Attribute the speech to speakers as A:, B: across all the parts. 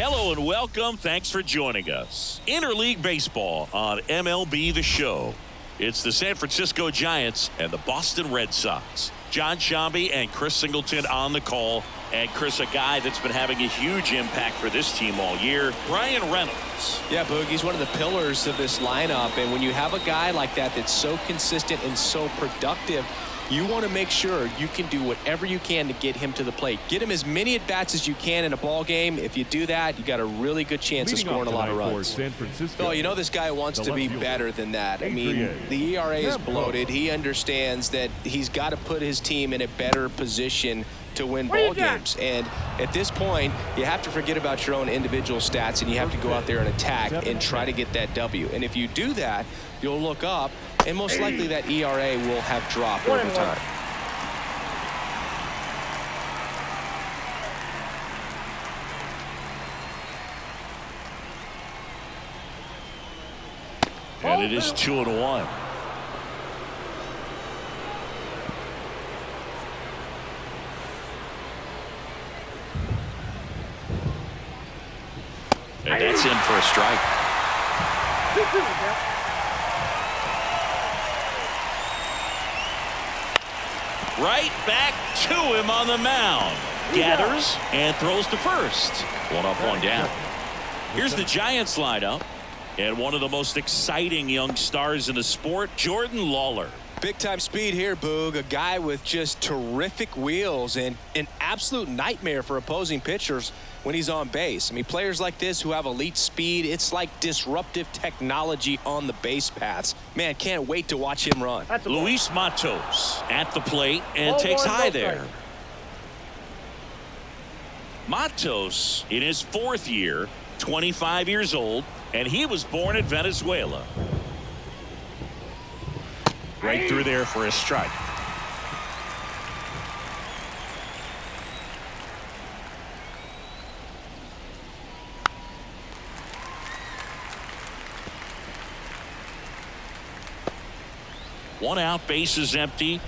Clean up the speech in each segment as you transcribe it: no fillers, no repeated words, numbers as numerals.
A: Hello and welcome. Thanks for joining us. Interleague Baseball on MLB The Show. It's the San Francisco Giants and the Boston Red Sox. John Shambi and Chris Singleton on the call. And Chris, a guy that's been having a huge impact for this team all year, Brian Reynolds.
B: Yeah, Boog, he's one of the pillars of this lineup. And when you have a guy like that that's so consistent and so productive, you want to make sure you can do whatever you can to get him to the plate. Get him as many at-bats as you can in a ball game. If you do that, you got a really good chance of scoring a lot of runs.
C: San Francisco,
B: Oh, you know this guy wants to be better than that. I mean, the ERA is bloated. He understands that he's got to put his team in a better position to win ball games. And at this point, you have to forget about your own individual stats and you have to go out there and attack and try to get that W. And if you do that, you'll look up and most likely that ERA will have dropped over time.
A: And it is 2-1. And that's in for a strike. Right back to him on the mound. Gathers and throws to first. 1 up, 1 down. Here's the Giants lineup. And one of the most exciting young stars in the sport, Jordan Lawler.
B: Big time speed here, Boog. A guy with just terrific wheels and an absolute nightmare for opposing pitchers when he's on base. I mean, players like this who have elite speed, it's like disruptive technology on the base paths. Man, can't wait to watch him run.
A: Luis Matos at the plate and takes high there. Matos in his 4th year, 25 years old, and he was born in Venezuela. Right through there for a strike. One out, bases empty.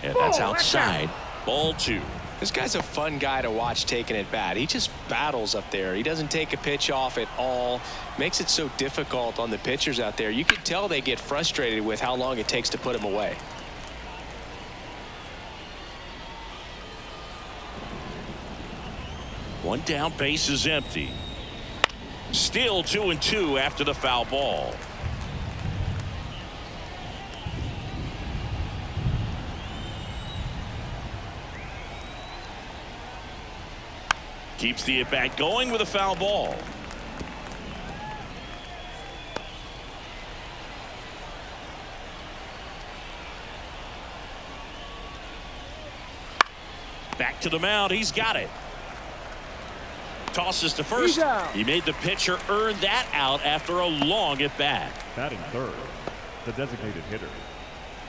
A: And that's outside. Ball 2.
B: This guy's a fun guy to watch taking at bat. He just battles up there. He doesn't take a pitch off at all. Makes it so difficult on the pitchers out there. You can tell they get frustrated with how long it takes to put him away.
A: One down, base is empty. Still 2-2 after the foul ball. Keeps the at-bat going with a foul ball. Back to the mound. He's got it. Tosses to first. He made the pitcher earn that out after a long at-bat.
C: batting third, the designated hitter,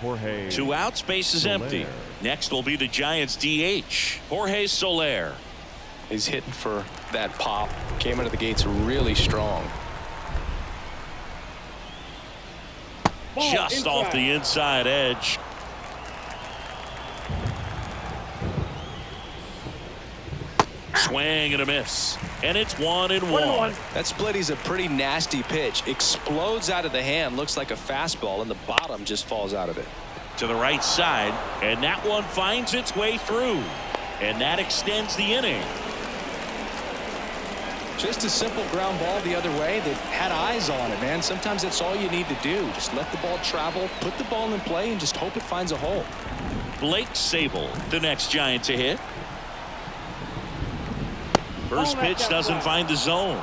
C: Jorge.
A: 2 outs, base is empty. Next will be the Giants DH, Jorge Soler.
B: He's hitting for that pop. Came out of the gates really strong.
A: Just off the inside edge. Swing and a miss. And it's 1-1.
B: That split is a pretty nasty pitch. Explodes out of the hand. Looks like a fastball, and the bottom just falls out of it.
A: To the right side. And that one finds its way through. And that extends the inning.
B: Just a simple ground ball the other way that had eyes on it, man. Sometimes that's all you need to do. Just let the ball travel, put the ball in play, and just hope it finds a hole.
A: Blake Sable, the next Giant to hit. First pitch doesn't find the zone.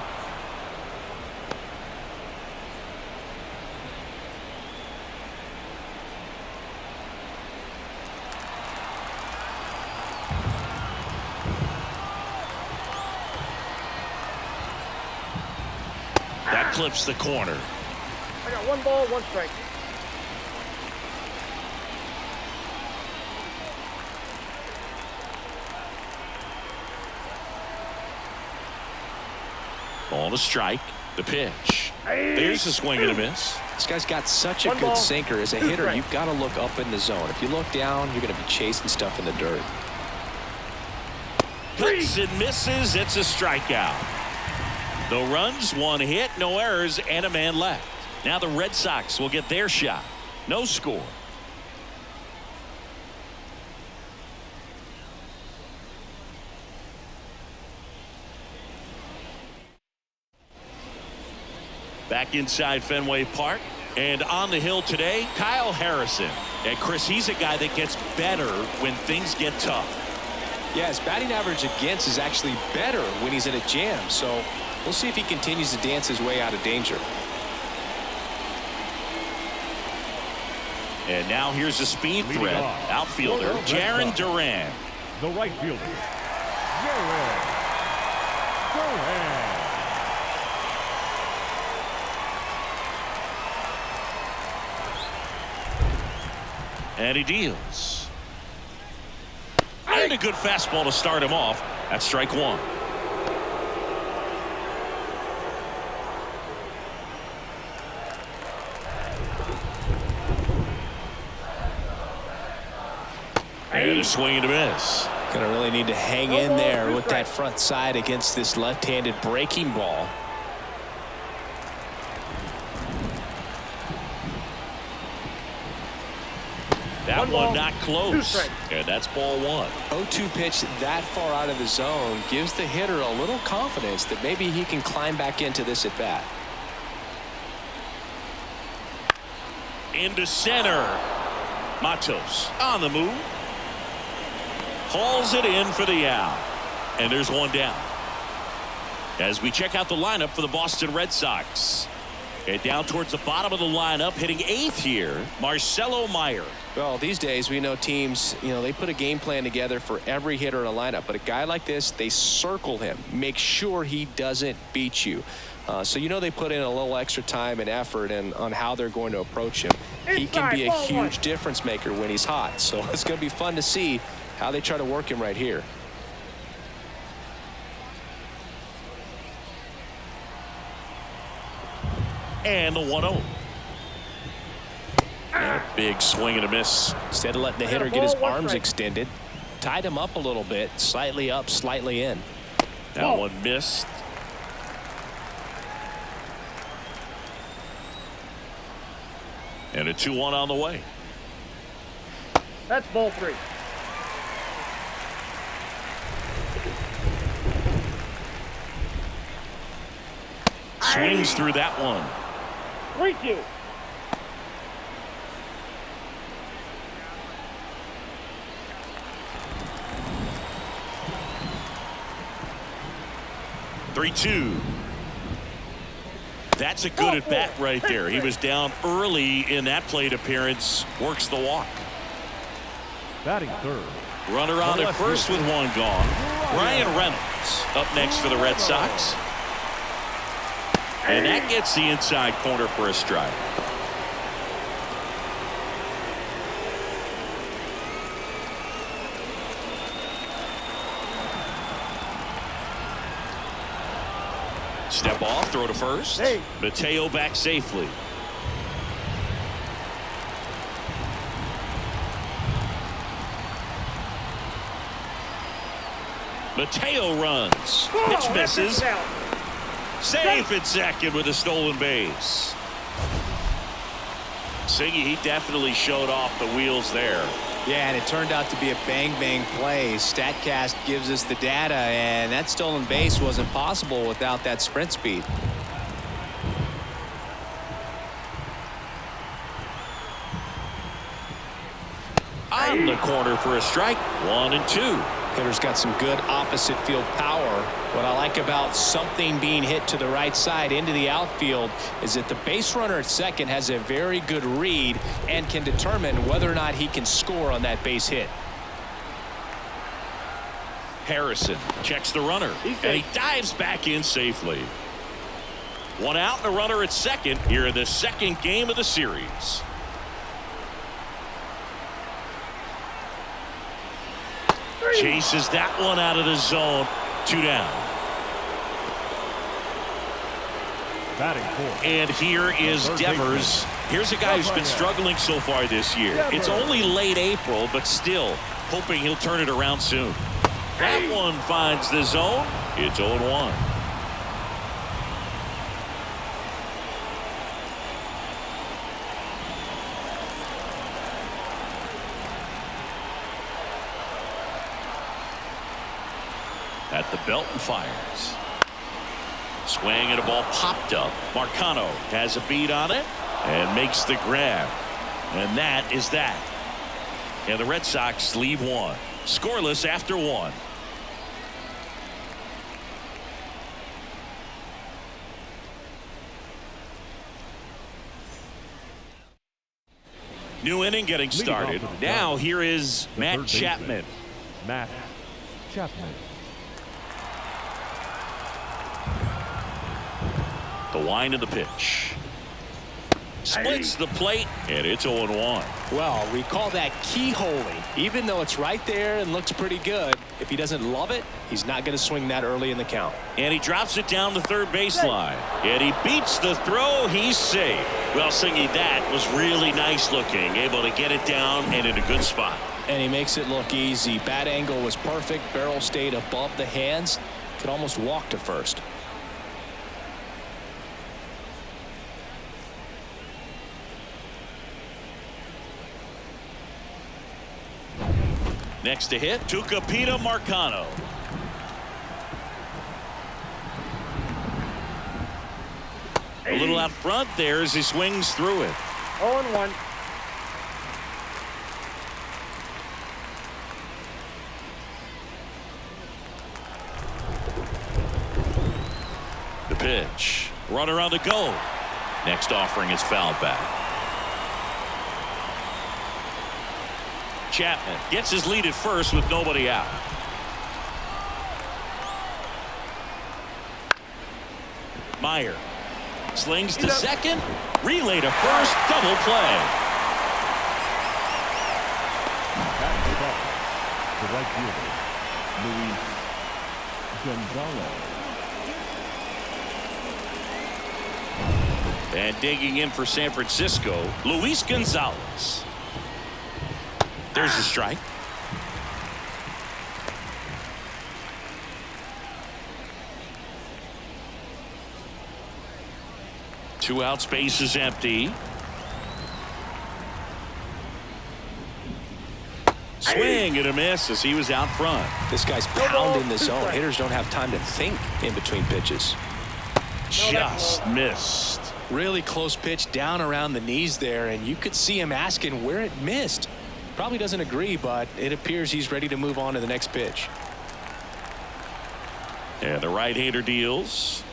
A: That clips the corner.
D: I got 1 ball, 1 strike.
A: Ball to strike. The pitch. There's a swing and a miss.
B: This guy's got such a good sinker. As a hitter, you've got to look up in the zone. If you look down, you're going to be chasing stuff in the dirt.
A: Cuts and misses. It's a strikeout. No runs, one hit, no errors, and a man left. Now the Red Sox will get their shot. No score. Back inside Fenway Park. And on the hill today, Kyle Harrison. And Chris, he's a guy that gets better when things get tough.
B: Yeah, his batting average against is actually better when he's in a jam. So we'll see if he continues to dance his way out of danger.
A: And now here's a speed threat. Outfielder, Jarren Duran.
C: The right fielder, Jorge.
A: And he deals. And a good fastball to start him off. That's strike one. And a swing and a miss.
B: Gonna really need to hang in there with that front side against this left-handed breaking ball.
A: That one not close. And that's ball one.
B: 0-2 pitch that far out of the zone gives the hitter a little confidence that maybe he can climb back into this at bat.
A: Into center. Matos on the move. Hauls it in for the out. And there's one down. As we check out the lineup for the Boston Red Sox. And down towards the bottom of the lineup, hitting eighth here, Marcelo Meyer.
B: Well, these days we know teams, they put a game plan together for every hitter in a lineup. But a guy like this, they circle him, make sure he doesn't beat you. So they put in a little extra time and effort on how they're going to approach him. He can be a huge difference maker when he's hot. So it's going to be fun to see how they try to work him right here.
A: And the 1-0. Big swing and a miss.
B: Instead of letting the hitter get his arms extended, tied him up a little bit, slightly up, slightly in.
A: That one missed. And a 2-1 on the way.
D: That's ball three.
A: Swings through that one.
D: 3-2.
A: That's a good at bat right there. He was down early in that plate appearance. Works the walk.
C: Batting third.
A: Runner on at first with one gone. Ryan Reynolds up next for the Red Sox. And that gets the inside corner for a strike. Step off, throw to first. Mateo back safely. Mateo runs. Pitch misses. Safe at second with a stolen base. Siggy, he definitely showed off the wheels there.
B: Yeah, and it turned out to be a bang-bang play. StatCast gives us the data, and that stolen base wasn't possible without that sprint speed.
A: On the corner for a strike. 1-2.
B: Hitter's got some good opposite field power. What I like about something being hit to the right side into the outfield is that the base runner at second has a very good read and can determine whether or not he can score on that base hit.
A: Harrison checks the runner, and he dives back in safely. One out and a runner at second here in the second game of the series. Chases that one out of the zone. 2 down.
C: Batting fourth.
A: And here is Devers. Here's a guy who's been struggling so far this year. It's only late April, but still hoping he'll turn it around soon. That one finds the zone. It's 0-1. At the belt and fires. Swing and a ball popped up. Marcano has a beat on it and makes the grab. And that is that. And the Red Sox leave one. Scoreless after one. New inning getting started. Now here is Matt Chapman.
C: Matt Chapman.
A: The wind of the pitch. Splits the plate, and it's 0-1.
B: Well, we call that keyholing. Even though it's right there and looks pretty good, if he doesn't love it, he's not going to swing that early in the count.
A: And he drops it down the third baseline. And he beats the throw. He's safe. Well, Singy, that was really nice looking. Able to get it down and in a good spot.
B: And he makes it look easy. Bat angle was perfect. Barrel stayed above the hands. Could almost walk to first.
A: Next to hit, Tucupita Marcano. A little out front there as he swings through it.
D: 0-1.
A: The pitch. Runner on the go. Next offering is fouled back. Chapman gets his lead at first with nobody out. Meyer slings to second. Relay to first. Double play.
C: The right fielder, Luis Gonzalez.
A: And digging in for San Francisco, Luis Gonzalez. There's a strike. Two out, space is empty. Swing and a miss as he was out front.
B: This guy's pounding the zone. Hitters don't have time to think in between pitches.
A: Just missed.
B: Really close pitch down around the knees there, and you could see him asking where it missed. Probably doesn't agree, but it appears he's ready to move on to the next pitch.
A: And the right-hander deals.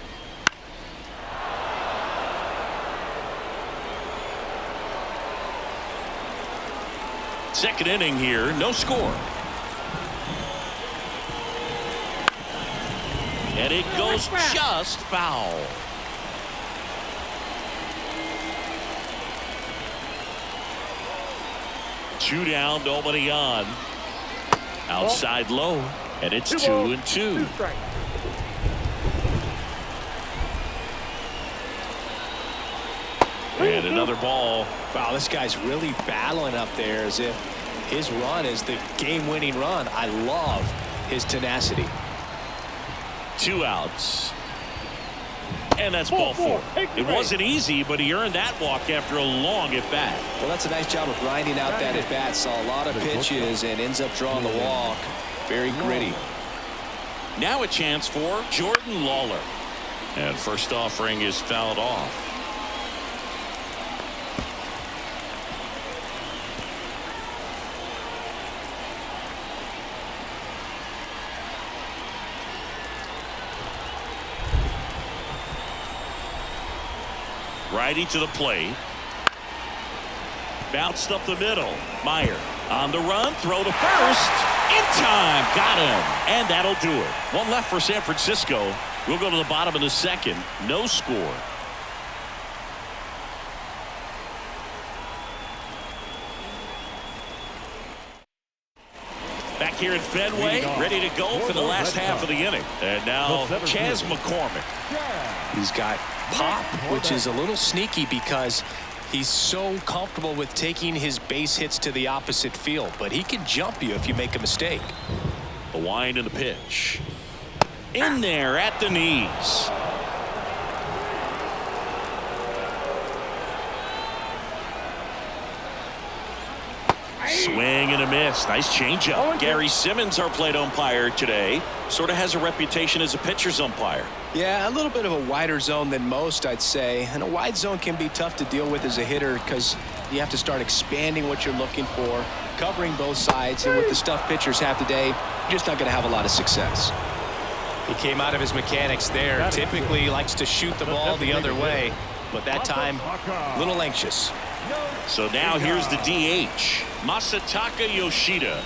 A: Second inning here, no score. And it goes just foul. Two down, nobody on. Outside low, and it's 2-2. And another ball.
B: Wow, this guy's really battling up there as if his run is the game-winning run. I love his tenacity.
A: Two outs. And that's ball four. It wasn't easy, but he earned that walk after a long at-bat.
B: Well, that's a nice job of grinding out that at-bat. Saw a lot of pitches and ends up drawing the walk. Very gritty.
A: Now a chance for Jordan Lawler. And first offering is fouled off. Righty to the plate. Bounced up the middle. Meyer on the run. Throw to first. In time. Got him. And that'll do it. One left for San Francisco. We'll go to the bottom of the second. No score. Back here at Fenway, ready to go for the last half of the inning. And now Chas McCormick.
B: He's got pop, which is a little sneaky because he's so comfortable with taking his base hits to the opposite field, but he can jump you if you make a mistake.
A: The wind and the pitch. In there at the knees. Swing and a miss. Nice changeup. Gary Simmons, our plate umpire today, sort of has a reputation as a pitcher's umpire.
B: Yeah, a little bit of a wider zone than most, I'd say. And a wide zone can be tough to deal with as a hitter because you have to start expanding what you're looking for, covering both sides. And with the stuff pitchers have today, you're just not going to have a lot of success. He came out of his mechanics there. Typically likes to shoot the ball the other way, but that time a little anxious.
A: So now here's the DH. Masataka Yoshida.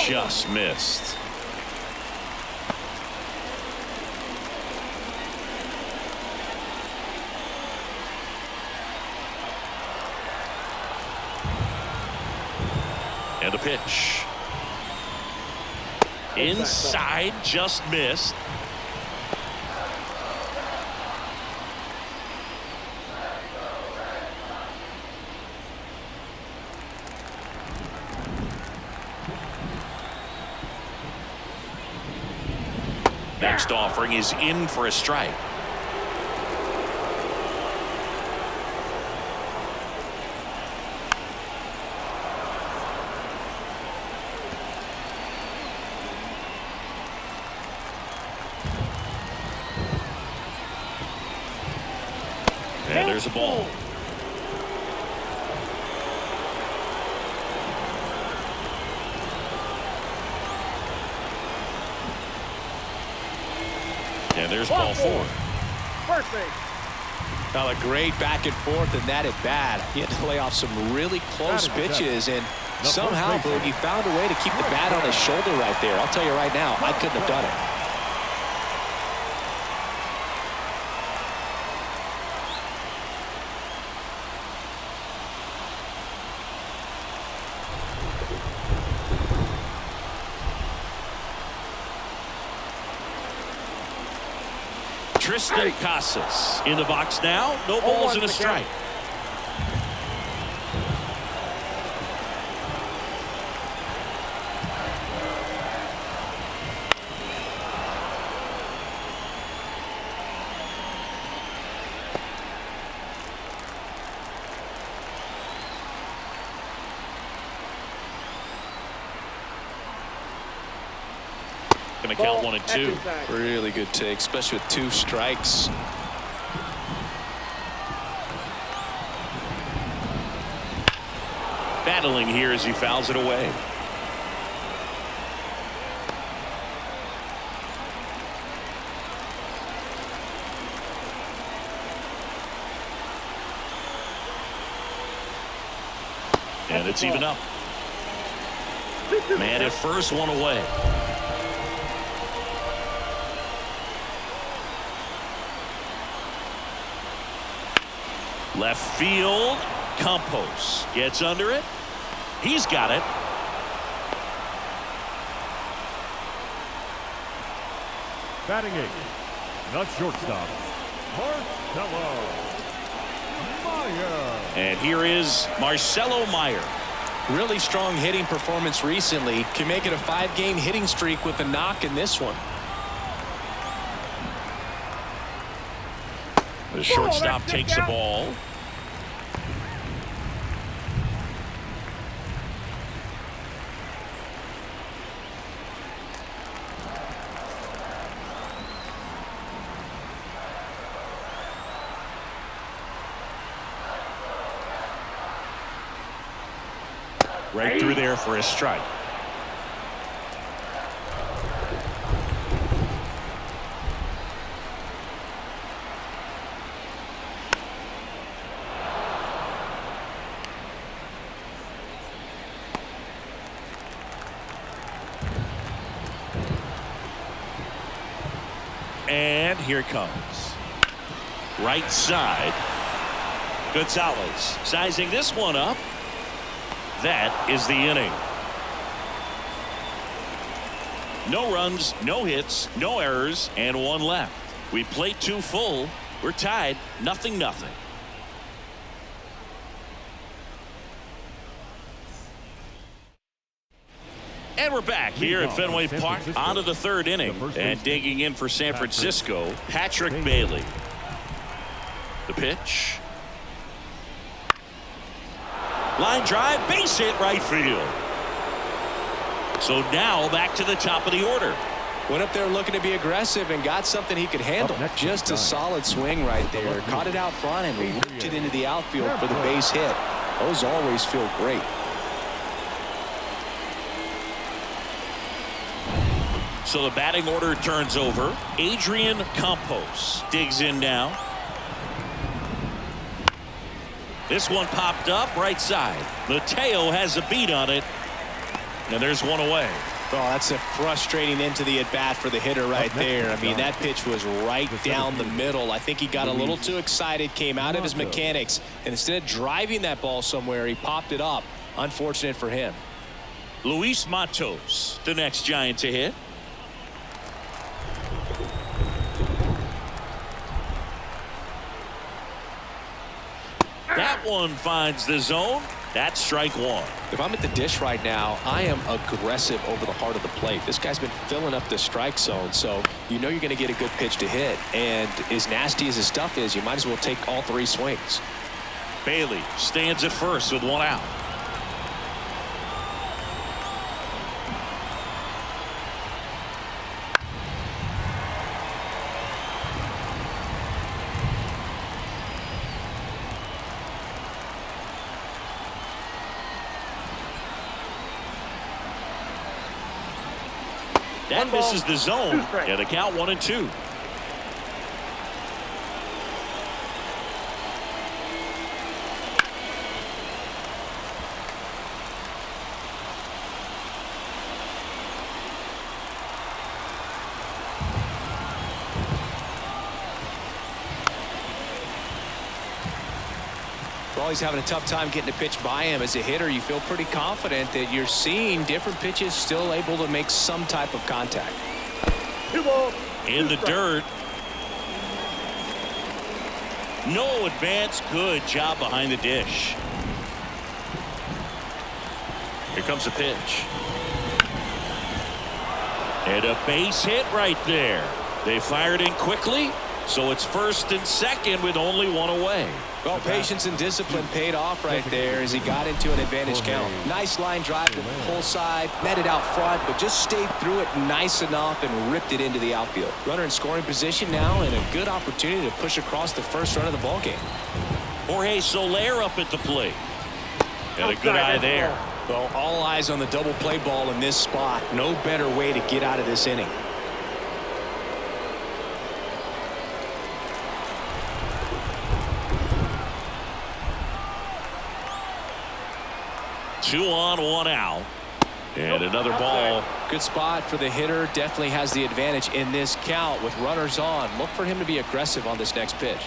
A: Just missed. And a pitch. Inside, just missed. Next offering is in for a strike. And there's a ball. And there's ball four.
D: First base.
B: Well, a great back and forth in that at bat. He had to lay off some really close pitches, and somehow Boogie found a way to keep the bat on his shoulder right there. I'll tell you right now, I couldn't have done it.
A: Tristan Casas in the box now. No balls and a strike. Going to count 1 and 2.
B: Really good take, especially with 2 strikes.
A: Battling here as he fouls it away. And it's even up. Man at first, 1 away. Left field, Campos gets under it. He's got it.
C: Batting 8, the shortstop, Marcelo Meyer.
A: And here is Marcelo Meyer.
B: Really strong hitting performance recently. Can make it a 5-game hitting streak with a knock in this one.
A: The shortstop takes the ball. Right through there for a strike. And here it comes. Right side. Gonzalez sizing this one up. That is the inning. No runs, no hits, no errors, and one left. We played 2 full. We're tied 0-0. And we're back here at Fenway Park on to the 3rd inning. And digging in for San Francisco, Patrick Bailey. The pitch. Line drive, base hit right field. So now back to the top of the order.
B: Went up there looking to be aggressive and got something he could handle. Just a solid swing right there. Caught it out front and whipped it into the outfield for the base hit. Those always feel great.
A: So the batting order turns over. Adrian Campos digs in now. This one popped up right side. Mateo has a beat on it. And there's one away.
B: Oh, that's a frustrating end to the at-bat for the hitter right there. I mean, that pitch was right down the middle. I think he got a little too excited, came out of his mechanics, and instead of driving that ball somewhere, he popped it up. Unfortunate for him.
A: Luis Matos, the next Giant to hit. That one finds the zone. That's strike 1.
B: If I'm at the dish right now, I am aggressive over the heart of the plate. This guy's been filling up the strike zone, so you know you're going to get a good pitch to hit. And as nasty as his stuff is, you might as well take all 3 swings.
A: Bailey stands at first with 1 out. That misses the zone. And the count 1-2.
B: He's having a tough time getting a pitch by him. As a hitter, you feel pretty confident that you're seeing different pitches still able to make some type of contact.
A: In the dirt. No advance. Good job behind the dish. Here comes the pitch. And a base hit right there. They fired in quickly, so it's 1st and 2nd with only 1 away.
B: Well, patience and discipline paid off right there as he got into an advantage count. Nice line drive to the pull side, met it out front, but just stayed through it nice enough and ripped it into the outfield. Runner in scoring position now and a good opportunity to push across the first run of the ballgame.
A: Jorge Soler up at the plate. Got a good eye there.
B: Well, all eyes on the double play ball in this spot. No better way to get out of this inning.
A: Two on, 1 out. And another ball.
B: Good spot for the hitter. Definitely has the advantage in this count with runners on. Look for him to be aggressive on this next pitch.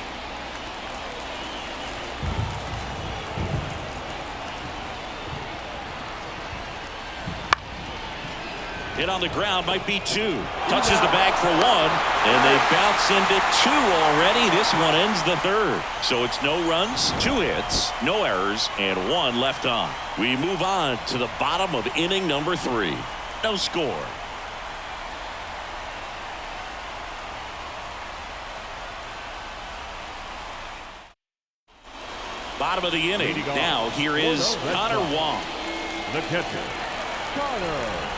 A: Hit on the ground, might be 2. Touches the bag for 1, and they bounce into 2 already. This one ends the 3rd. So it's no runs, 2 hits, no errors, and 1 left on. We move on to the bottom of inning number 3. No score. Bottom of the inning. Now here is Connor Wong.
C: The catcher, Connor.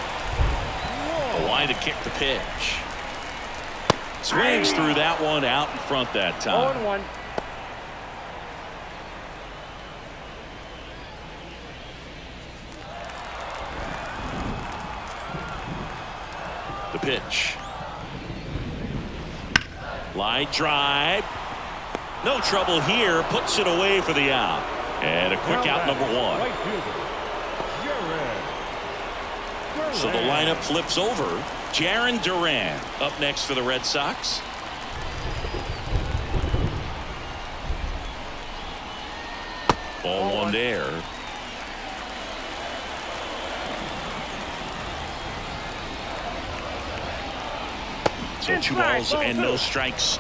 A: A line to kick the pitch. Swings through that one out in front that time.
D: 0-1.
A: The pitch. Line drive. No trouble here. Puts it away for the out. And a quick out number 1.
C: Right fielder,
A: So the lineup flips over. Jarren Duran up next for the Red Sox. Ball 1 there. So 2 balls and no strikes.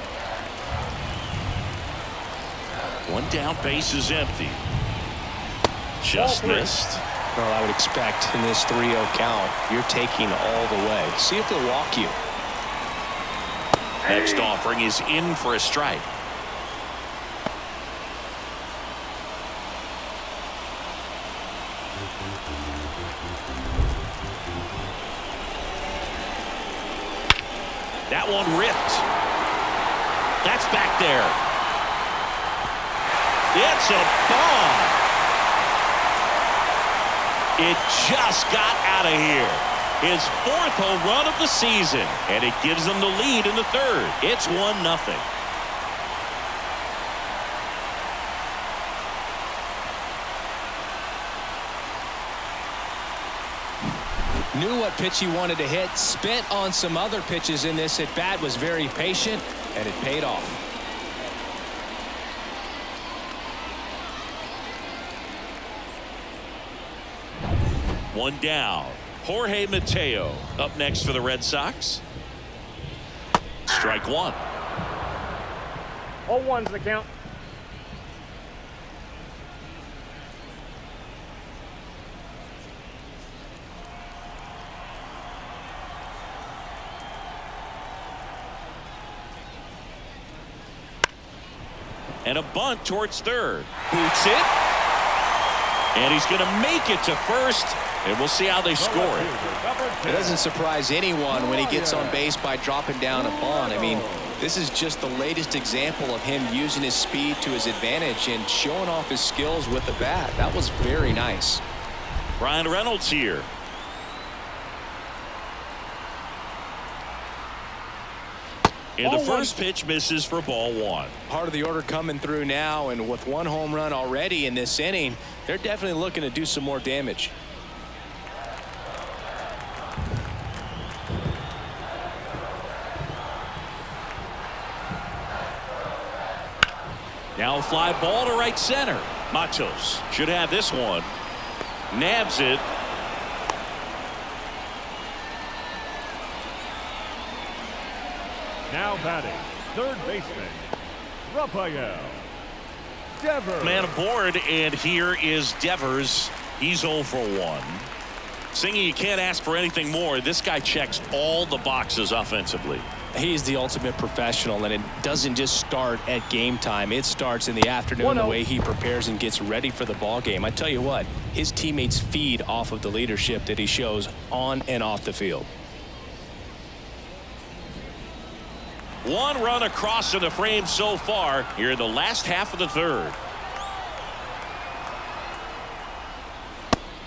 A: 1 down, base is empty. Just missed.
B: Well, I would expect in this 3-0 count, you're taking all the way. See if they'll walk you.
A: Next offering is in for a strike. That one ripped. That's back there. It's a bomb. It just got out of here. His 4th home run of the season, and it gives them the lead in the 3rd. It's 1-0.
B: Knew what pitch he wanted to hit, spent on some other pitches in this at bat, was very patient, and it paid off.
A: One down. Jorge Mateo up next for the Red Sox. Strike 1.
D: All ones the count.
A: And a bunt towards 3rd. Boots it. And he's going to make it to 1st. And we'll see how they score it.
B: It doesn't surprise anyone when he gets on base by dropping down a bunt. I mean, this is just the latest example of him using his speed to his advantage and showing off his skills with the bat. That was very nice.
A: Ryan Reynolds here. And the first pitch misses for ball 1.
B: Part of the order coming through now, and with 1 home run already in this inning, they're definitely looking to do some more damage.
A: Now a fly ball to right center. Matos should have this one. Nabs it.
C: Now batting, 3rd baseman, Rafael. Devers.
A: Man aboard, and here is Devers. He's 0 for 1. Singy, you can't ask for anything more. This guy checks all the boxes offensively.
B: He's the ultimate professional, and it doesn't just start at game time. It starts in the afternoon, the way he prepares and gets ready for the ball game. I tell you what, his teammates feed off of the leadership that he shows on and off the field.
A: 1 run across in the frame so far here in the last half of the 3rd.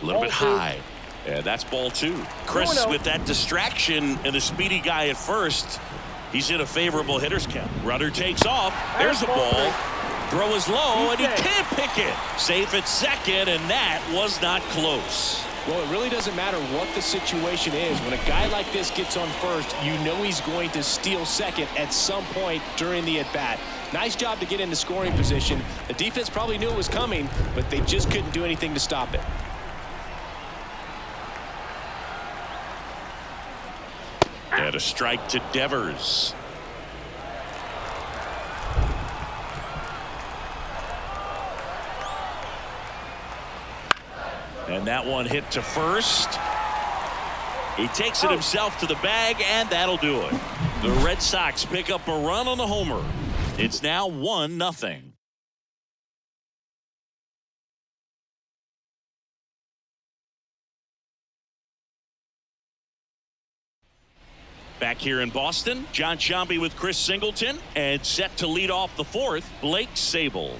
A: A little bit high. And that's ball 2. Chris with that distraction and the speedy guy at first. He's in a favorable hitter's count. Runner takes off. There's the ball. Throw is low, and he can't pick it. Safe at 2nd, and that was not close.
B: Well, it really doesn't matter what the situation is. When a guy like this gets on 1st, you know he's going to steal 2nd at some point during the at-bat. Nice job to get into scoring position. The defense probably knew it was coming, but they just couldn't do anything to stop it.
A: And a strike to Devers. And that one hit to 1st. He takes it himself to the bag, and that'll do it. The Red Sox pick up a run on the homer. It's now 1-0. Back here in Boston, John Sciambi with Chris Singleton, and set to lead off the 4th, Blake Sabol.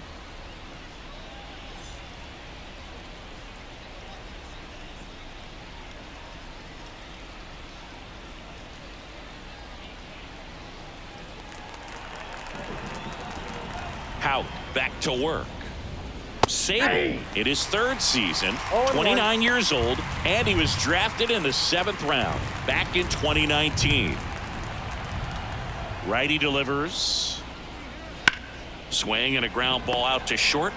A: Hout back to work. Sabol in his 3rd season, 29 years old, and he was drafted in the 7th round back in 2019. Righty delivers. Swing and a ground ball out to short.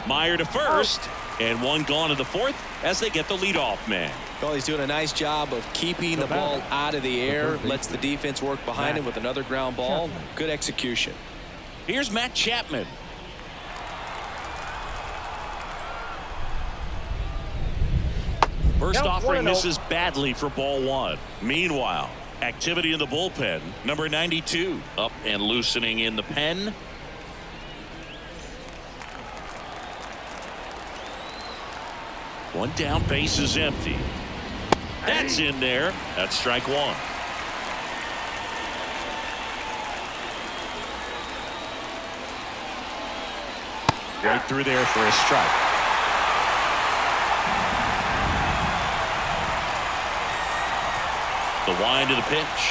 A: Meyer to 1st, and 1 gone in the 4th as they get the leadoff man.
B: Well, he's doing a nice job of keeping the ball out of the air, lets the defense work behind him with another ground ball. Good execution.
A: Here's Matt Chapman. First offering misses badly for ball one. Meanwhile, activity in the bullpen. Number 92 up and loosening in the pen. One down, base is empty. That's in there. That's strike one. Right through there for a strike. The wind to the pitch.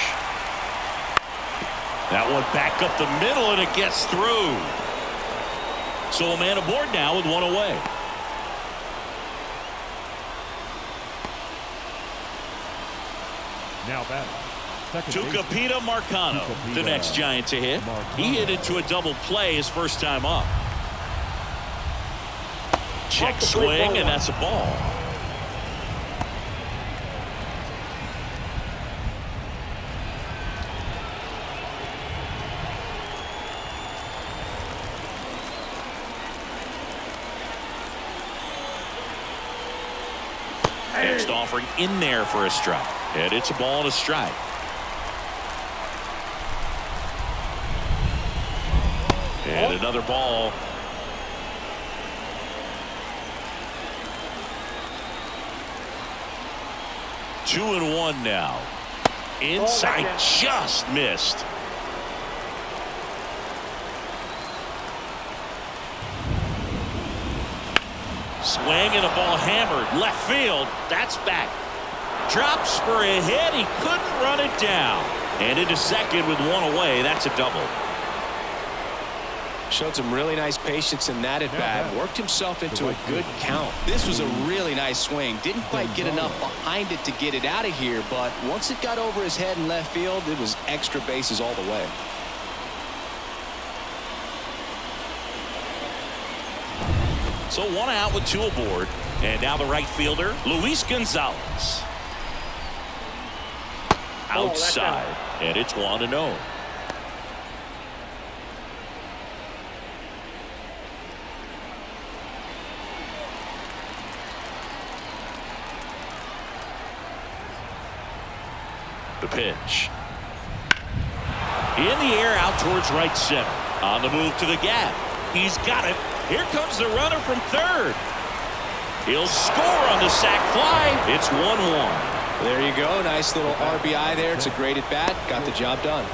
A: That one back up the middle, and it gets through. So a man aboard now with one away.
C: Now back.
A: Tucupita Marcano, the next Giant to hit. He hit into a double play his first time up. Check swing, and that's a ball. Next offering in there for a strike. And it's a ball and a strike. And another ball. Two and one now. Inside, just missed. Swing and a ball hammered left field. That's back. Drops for a hit. He couldn't run it down. And into second with one away. That's a double.
B: Showed some really nice patience in that at bat. Worked himself into a good count. This was a really nice swing. Didn't quite get enough behind it to get it out of here, but once it got over his head in left field, it was extra bases all the way.
A: So one out with two aboard. And now the right fielder, Luis Gonzalez. Outside. And it's 1-0. The pitch. In the air out towards right center. On the move to the gap. He's got it. Here comes the runner from third. He'll score on the sac fly. It's 1-1.
B: There you go. Nice little RBI there. It's a great at bat. Got the job done.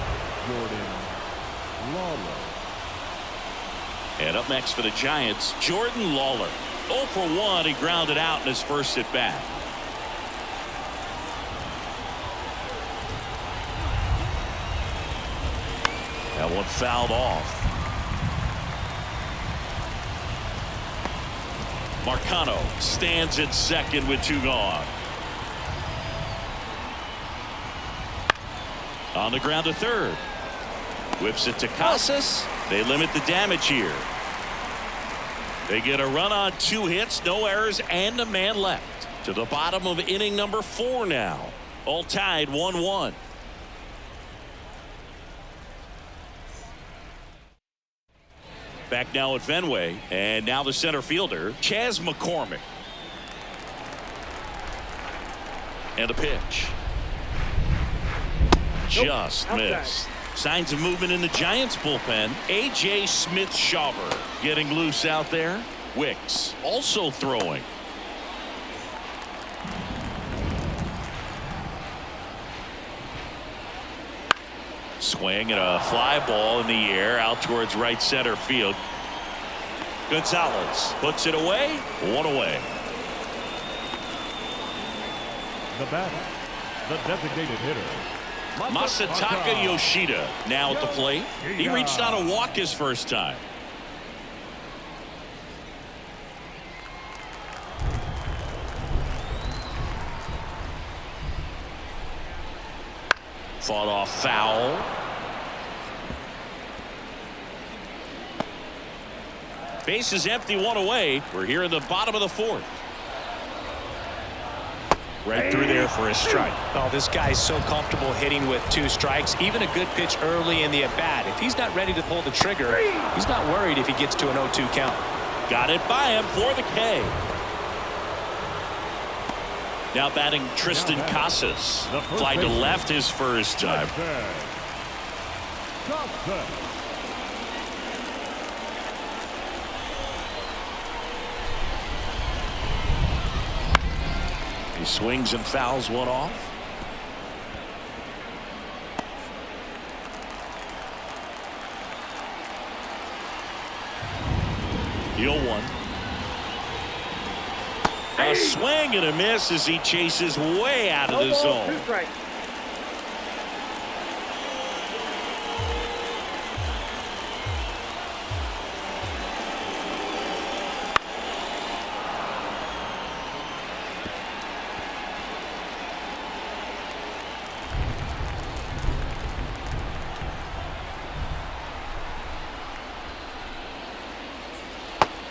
A: And up next for the Giants, Jordan Lawler. 0 for 1. He grounded out in his first at bat. That one fouled off. Marcano stands at second with two gone. On the ground to third. Whips it to Casas. They limit the damage here. They get a run on 2 hits, no errors, and a man left. To the bottom of inning number 4 now. All tied 1-1. Back now at Fenway, and now the center fielder, Chas McCormick. And a pitch. Just missed. Signs of movement in the Giants bullpen. A.J. Smith-Shawver getting loose out there. Wicks also throwing. Swing and a fly ball in the air out towards right center field. Gonzalez puts it away. 1 away.
C: The batter, the designated hitter,
A: Masataka Yoshida now at the plate. He reached on a walk his first time. Fought off foul. Base is empty, 1 away. We're here in the bottom of the 4th. Right through there for a strike.
B: Oh, this guy's so comfortable hitting with 2 strikes. Even a good pitch early in the at-bat. If he's not ready to pull the trigger, he's not worried if he gets to an 0-2 count.
A: Got it by him for the K. Now batting Tristan Casas. Fly to left his first time. He swings and fouls one off. The 0-1. A swing and a miss as he chases way out of the zone.
D: 2 strikes.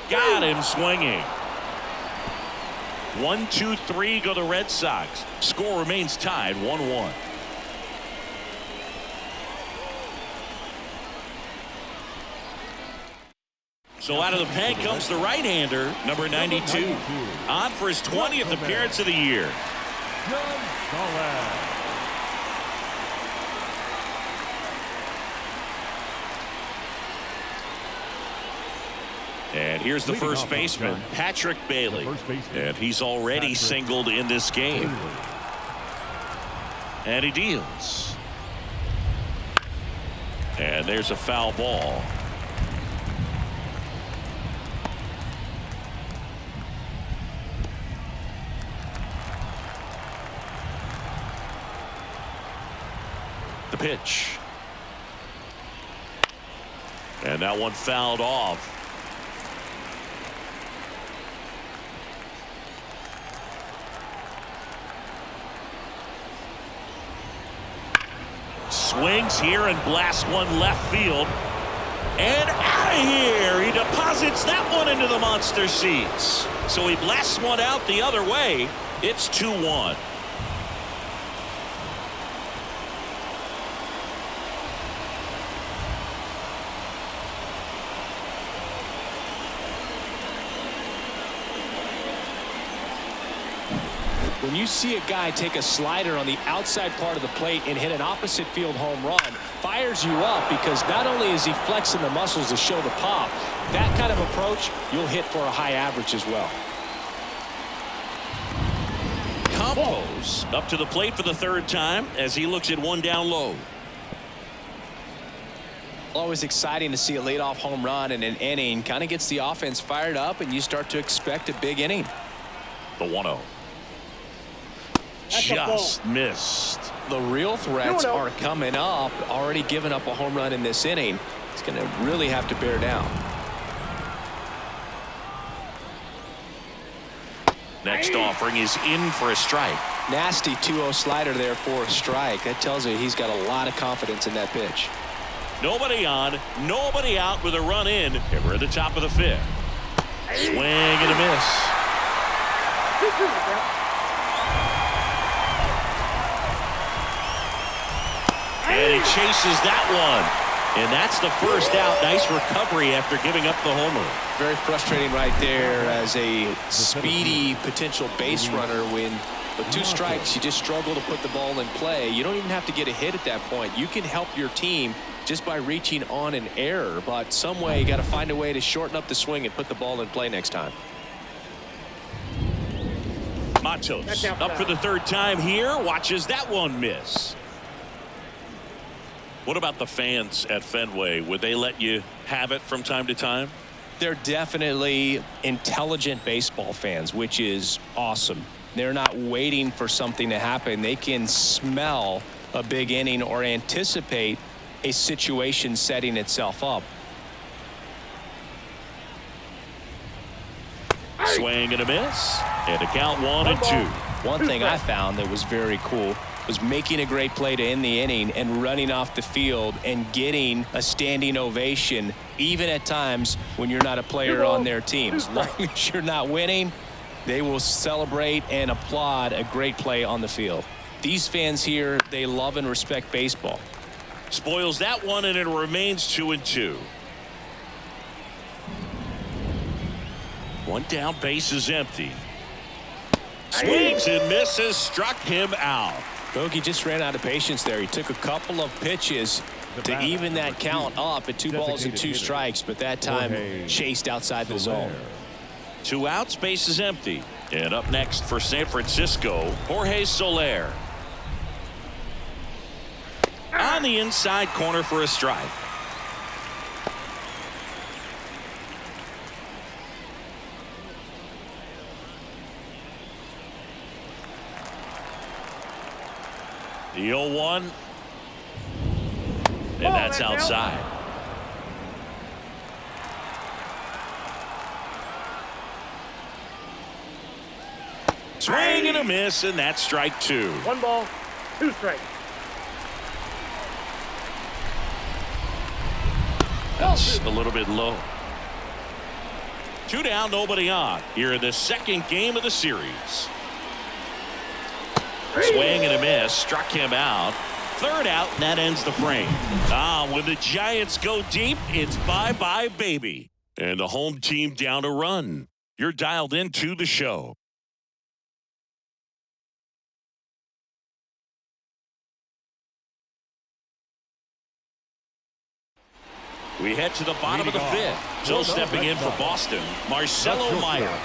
A: Got him swinging. 1-2-3 go the Red Sox. Score remains tied 1-1. So out of the pen comes the right-hander, number 92. On for his 20th appearance of the year. And here's the first baseman, Patrick Bailey. And he's already singled in this game. And he deals. And there's a foul ball. The pitch. And that one fouled off. Swings here and blasts one left field. And out of here. He deposits that one into the monster seats. So he blasts one out the other way. It's 2-1.
B: When you see a guy take a slider on the outside part of the plate and hit an opposite field home run, fires you up because not only is he flexing the muscles to show the pop, that kind of approach, you'll hit for a high average as well.
A: Campos up to the plate for the 3rd time as he looks at one down low.
B: Always exciting to see a leadoff home run in an inning. Kind of gets the offense fired up and you start to expect a big inning.
A: The 1-0. Just missed.
B: The real threats are coming up. Already given up a home run in this inning. It's going to really have to bear down.
A: Next offering is in for a strike.
B: Nasty 2-0 slider there for a strike. That tells you he's got a lot of confidence in that pitch.
A: Nobody on, nobody out with a run in. And we're at the top of the 5th. Swing and a miss. And he chases that one. And that's the first out. Nice recovery after giving up the homer.
B: Very frustrating right there as a speedy potential base runner when with 2 strikes you just struggle to put the ball in play. You don't even have to get a hit at that point. You can help your team just by reaching on an error. But some way you got to find a way to shorten up the swing and put the ball in play next time.
A: Matos up for the 3rd time here. Watches that one miss. What about the fans at Fenway? Would they let you have it from time to time?
B: They're definitely intelligent baseball fans, which is awesome. They're not waiting for something to happen. They can smell a big inning or anticipate a situation setting itself up.
A: Swing and a miss. And a count 1-2.
B: One thing I found that was very cool was making a great play to end the inning and running off the field and getting a standing ovation, even at times when you're not a player on their team. As long as you're not winning, they will celebrate and applaud a great play on the field. These fans here, they love and respect baseball.
A: Spoils that one, and it remains 2-2. One down, base is empty. Swings and misses, struck him out.
B: Bogey just ran out of patience there. He took a couple of pitches to even that count up at 2 balls and 2 strikes, but that time chased outside the zone.
A: 2 outs, base is empty. And up next for San Francisco, Jorge Soler. On the inside corner for a strike. The 0-1. And that's outside. Swing and a miss, and that's strike 2.
D: 1 ball, 2 strikes.
A: That's a little bit low. 2 down, nobody on. Here in the second game of the series. Swing and a miss, struck him out. 3rd out, and that ends the frame. When the Giants go deep, it's bye-bye, baby. And the home team down a run. You're dialed into the show. We head to the bottom of the 5th. So stepping in for Boston, Marcelo Meyer.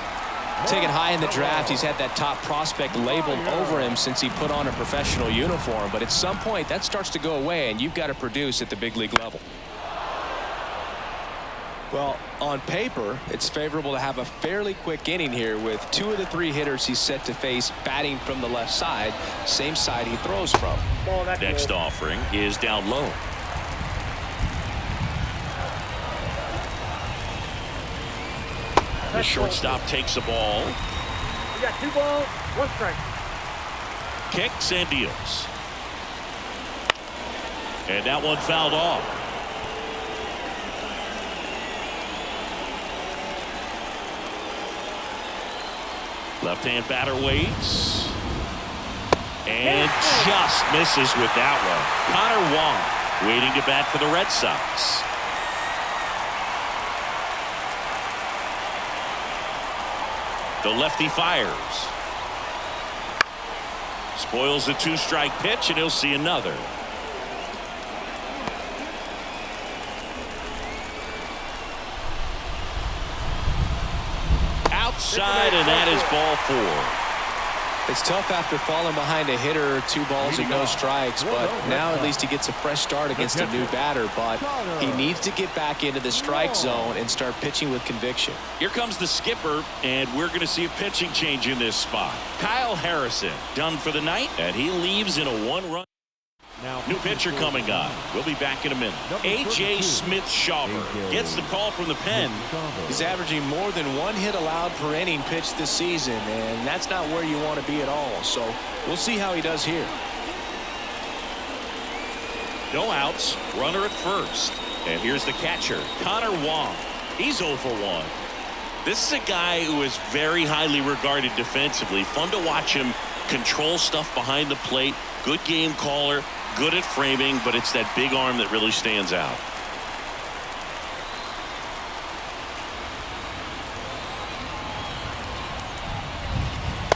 B: Taken high in the draft, he's had that top prospect labeled over him since he put on a professional uniform. But at some point, that starts to go away, and you've got to produce at the big league level. Well, on paper, it's favorable to have a fairly quick inning here with 2 of the 3 hitters he's set to face batting from the left side, same side he throws from.
A: Next offering is down low. The shortstop takes the ball.
D: You got 2 balls, 1 strike.
A: Kicks and deals. And that one fouled off. Left-hand batter waits. And just misses with that one. Connor Wong waiting to bat for the Red Sox. The lefty fires. Spoils the 2-strike pitch, and he'll see another. Outside, and that is ball 4.
B: It's tough after falling behind a hitter, 2 balls and no strikes, but now at least he gets a fresh start against a new batter. But he needs to get back into the strike zone and start pitching with conviction.
A: Here comes the skipper, and we're going to see a pitching change in this spot. Kyle Harrison done for the night, and he leaves in a 1-run. New pitcher coming on. We'll be back in a minute. A.J. Smith-Shawver gets the call from the pen.
B: He's averaging more than 1 hit allowed per inning pitched this season, and that's not where you want to be at all. So we'll see how he does here.
A: No outs, runner at first. And here's the catcher, Connor Wong. He's 0 for 1. This is a guy who is very highly regarded defensively. Fun to watch him control stuff behind the plate. Good game caller. Good at framing, but it's that big arm that really stands out.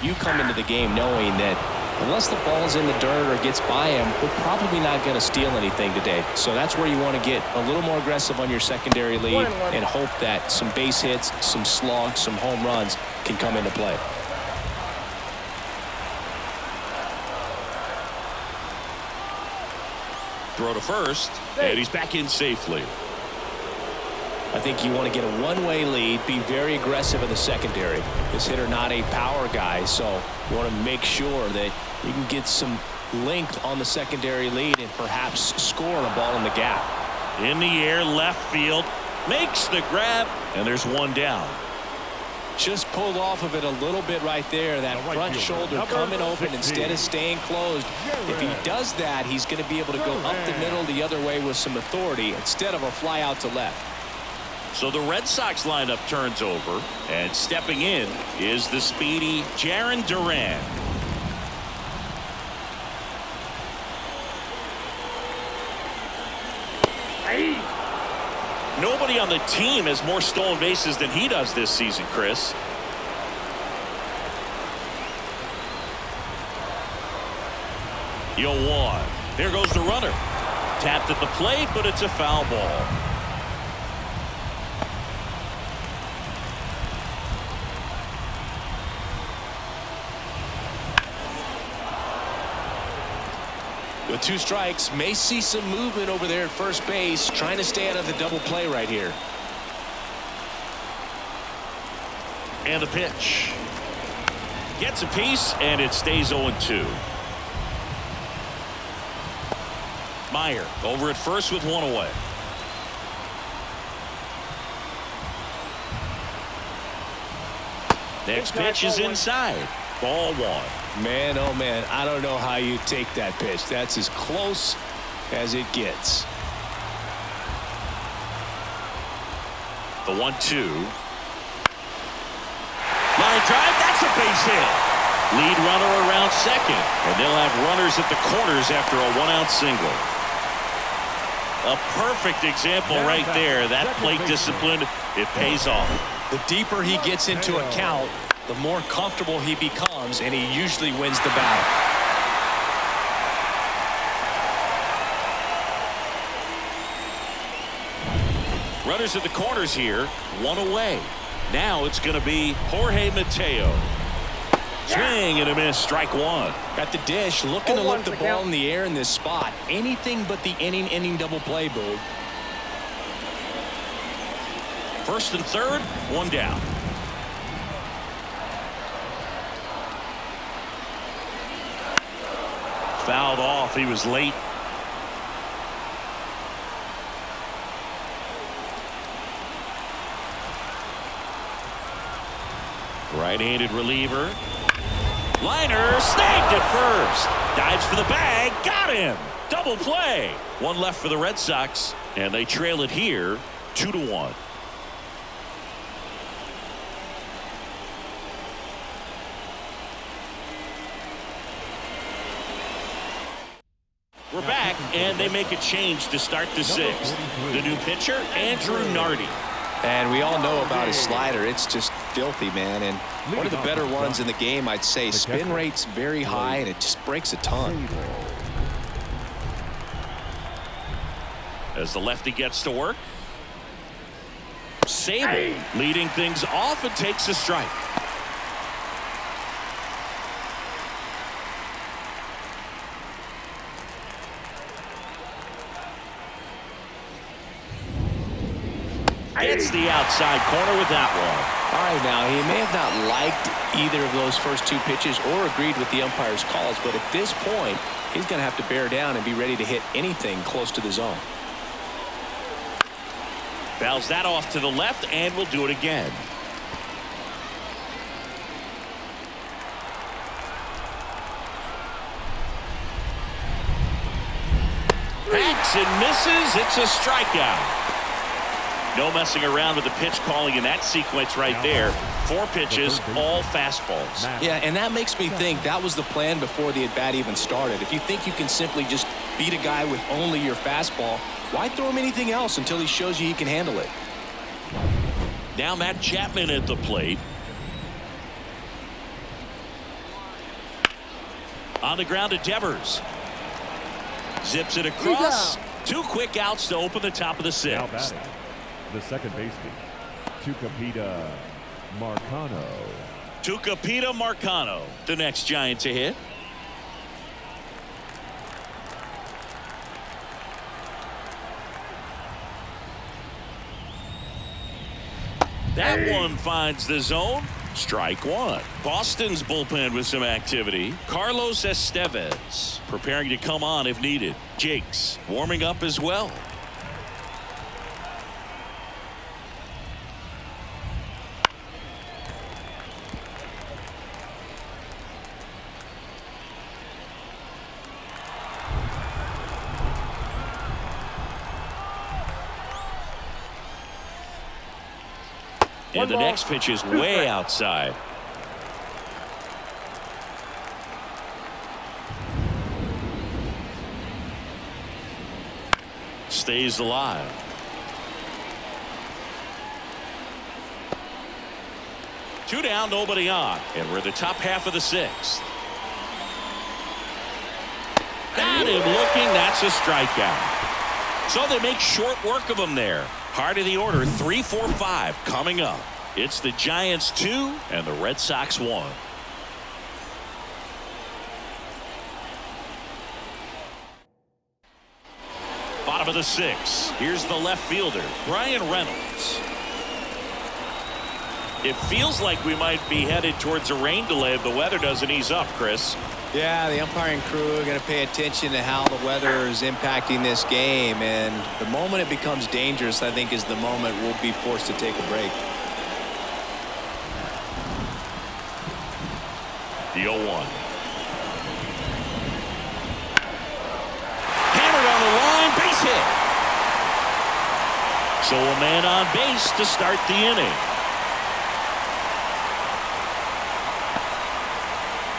B: You come into the game knowing that unless the ball's in the dirt or gets by him, we're probably not going to steal anything today. So that's where you want to get a little more aggressive on your secondary lead and hope that some base hits, some slugs, some home runs can come into play.
A: Throw to first, and he's back in safely.
B: I think you want to get a one-way lead, be very aggressive in the secondary. This hitter not a power guy, so you want to make sure that you can get some length on the secondary lead and perhaps score on a ball in the gap.
A: In the air, left field, makes the grab, and there's 1 down.
B: Just pulled off of it a little bit right there. That front shoulder coming open instead of staying closed. If he does that, he's going to be able to go up the middle the other way with some authority instead of a fly out to left.
A: So the Red Sox lineup turns over, and stepping in is the speedy Jarren Duran.
D: Hey.
A: Nobody on the team has more stolen bases than he does this season, Chris. Yo, one. There goes the runner. Tapped at the plate, but it's a foul ball.
B: With 2 strikes, may see some movement over there at first base, trying to stay out of the double play right here.
A: And the pitch. Gets a piece, and it stays 0-2. Meyer over at first with 1 away. Next pitch is inside. Ball 1.
B: Man, oh man, I don't know how you take that pitch. That's as close as it gets.
A: The 1-2. Line drive, that's a base hit. Lead runner around second, and they'll have runners at the corners after a 1-out single. A perfect example right there. That plate discipline, it pays off.
B: The deeper he gets into a count, the more comfortable he becomes, and he usually wins the battle.
A: Runners at the corners here, 1 away. Now it's going to be Jorge Mateo. Swing and a miss, strike 1.
B: At the dish, looking to lift the ball in the air in this spot. Anything but the inning double play, Boog.
A: First and third, 1 down. Fouled off. He was late. Right-handed reliever. Liner snagged at first. Dives for the bag. Got him. Double play. 1 left for the Red Sox, and they trail it here 2-1. We're back, and they make a change to start the 6th. The new pitcher, Andrew Nardi.
B: And we all know about his slider. It's just filthy, man. And one of the better ones in the game, I'd say. Spin rate's very high, and it just breaks a ton.
A: As the lefty gets to work. Sable leading things off and takes a strike. Gets the outside corner with that one.
B: All right, now, he may have not liked either of those first 2 pitches or agreed with the umpire's calls, but at this point, he's going to have to bear down and be ready to hit anything close to the zone.
A: Fouls that off to the left, and will do it again. Hacks and misses. It's a strikeout. No messing around with the pitch calling in that sequence right there. 4 pitches, all fastballs.
B: Yeah, and that makes me think that was the plan before the at-bat even started. If you think you can simply just beat a guy with only your fastball, why throw him anything else until he shows you he can handle it?
A: Now Matt Chapman at the plate. On the ground to Devers. Zips it across. 2 quick outs to open the top of the 6th.
C: The second baseman, Tucupita Marcano.
A: Tucupita Marcano, the next Giant to hit. That one finds the zone. Strike 1. Boston's bullpen with some activity. Carlos Estevez preparing to come on if needed. Jakes warming up as well. And the next pitch is way outside. Stays alive. Two down, nobody on. And we're the top half of the sixth. Got him looking. That's a strikeout. So they make short work of him there. Heart of the order, 3, 4, 5 coming up. It's the Giants 2 and the Red Sox 1. Bottom of the sixth. Here's the left fielder, Brian Reynolds. It feels like we might be headed towards a rain delay if the weather doesn't ease up, Chris.
B: Yeah, the umpiring crew are going to pay attention to how the weather is impacting this game. And the moment it becomes dangerous, I think, is the moment we'll be forced to take a break.
A: The 0-1. Hammered on the line, base hit. So a man on base to start the inning.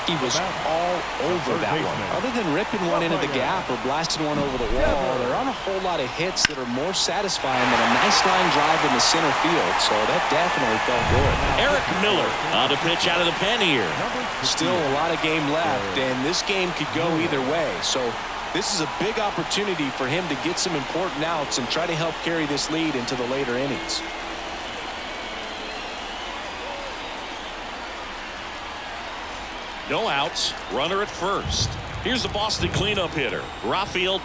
B: He was all over that one. Other than ripping one into the gap or blasting one over the wall, there aren't a whole lot of hits that are more satisfying than a nice line drive in the center field. So that definitely felt good.
A: Eric Miller on the pitch out of the pen here.
B: Still a lot of game left, and this game could go either way. So this is a big opportunity for him to get some important outs and try to help carry this lead into the later innings.
A: No outs, runner at first. Here's the Boston cleanup hitter, Rafael.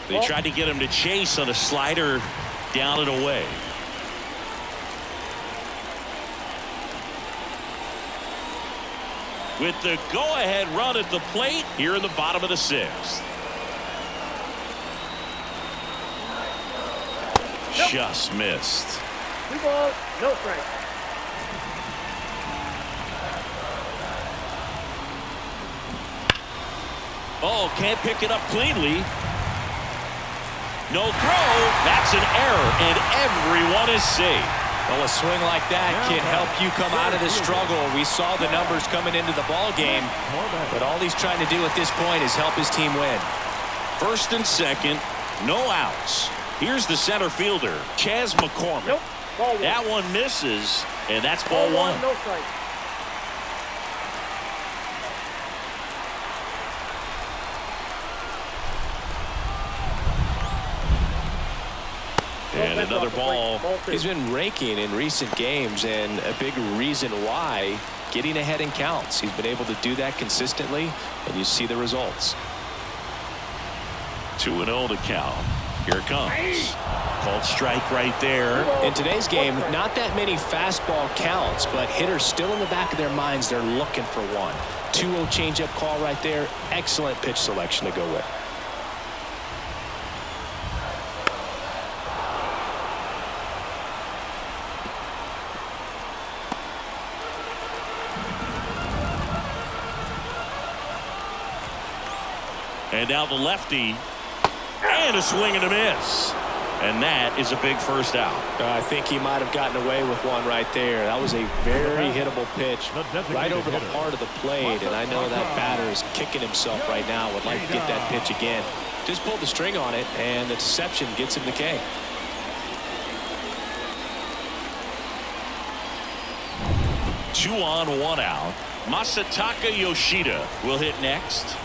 A: They tried to get him to chase on a slider down and away. With the go-ahead run at the plate here in the bottom of the sixth. Just missed.
D: 2 balls, no strikes.
A: Oh, can't pick it up cleanly. No throw. That's an error, and everyone is safe.
B: Well, a swing like that can help you come out of the struggle. We saw the numbers coming into the ball game, but all he's trying to do at this point is help his team win.
A: First and second, no outs. Here's the center fielder, Chas McCormick.
D: Nope. Ball 1.
A: That one misses, and that's ball 1.
D: No strike.
A: And another ball.
B: He's been raking in recent games, and a big reason why, getting ahead in counts. He's been able to do that consistently, and you see the results.
A: 2-0 to count. Here it comes. Called strike right there.
B: In today's game, not that many fastball counts, but hitters still in the back of their minds, they're looking for one. 2-0 changeup call right there. Excellent pitch selection to go with.
A: And now the lefty. And a swing and a miss. And that is a big first out.
B: I think he might have gotten away with one right there. That was a very hittable pitch right over the heart of the plate. And I know that batter is kicking himself right now. Would like to get that pitch again. Just pulled the string on it, and the deception gets him the K.
A: Two on, one out. Masataka Yoshida will hit next.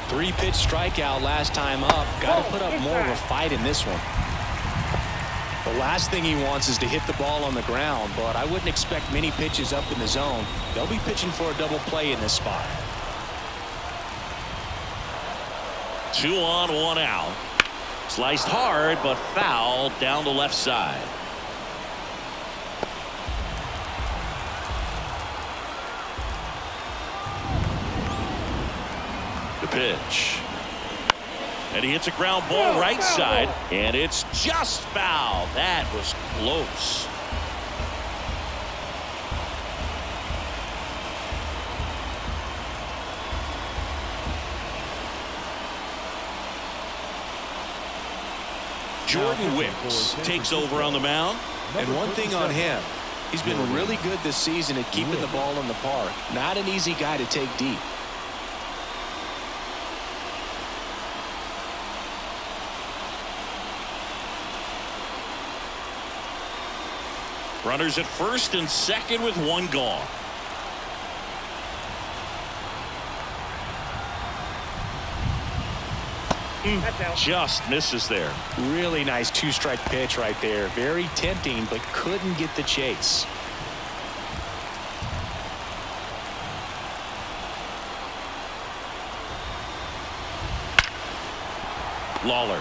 B: 3-pitch strikeout last time up. Got to put up more of a fight in this one. The last thing he wants is to hit the ball on the ground, but I wouldn't expect many pitches up in the zone. They'll be pitching for a double play in this spot.
A: 2 on, 1 out. Sliced hard, but foul down the left side. The pitch. And he hits a ground ball right side, and it's just foul. That was close. Jordan Wicks takes over on the mound.
B: And one thing on him, he's been really good this season at keeping the ball in the park. Not an easy guy to take deep.
A: Runners at first and second with one gone. Just misses there.
B: Really nice two-strike pitch right there. Very tempting, but couldn't get the chase.
A: Lawler.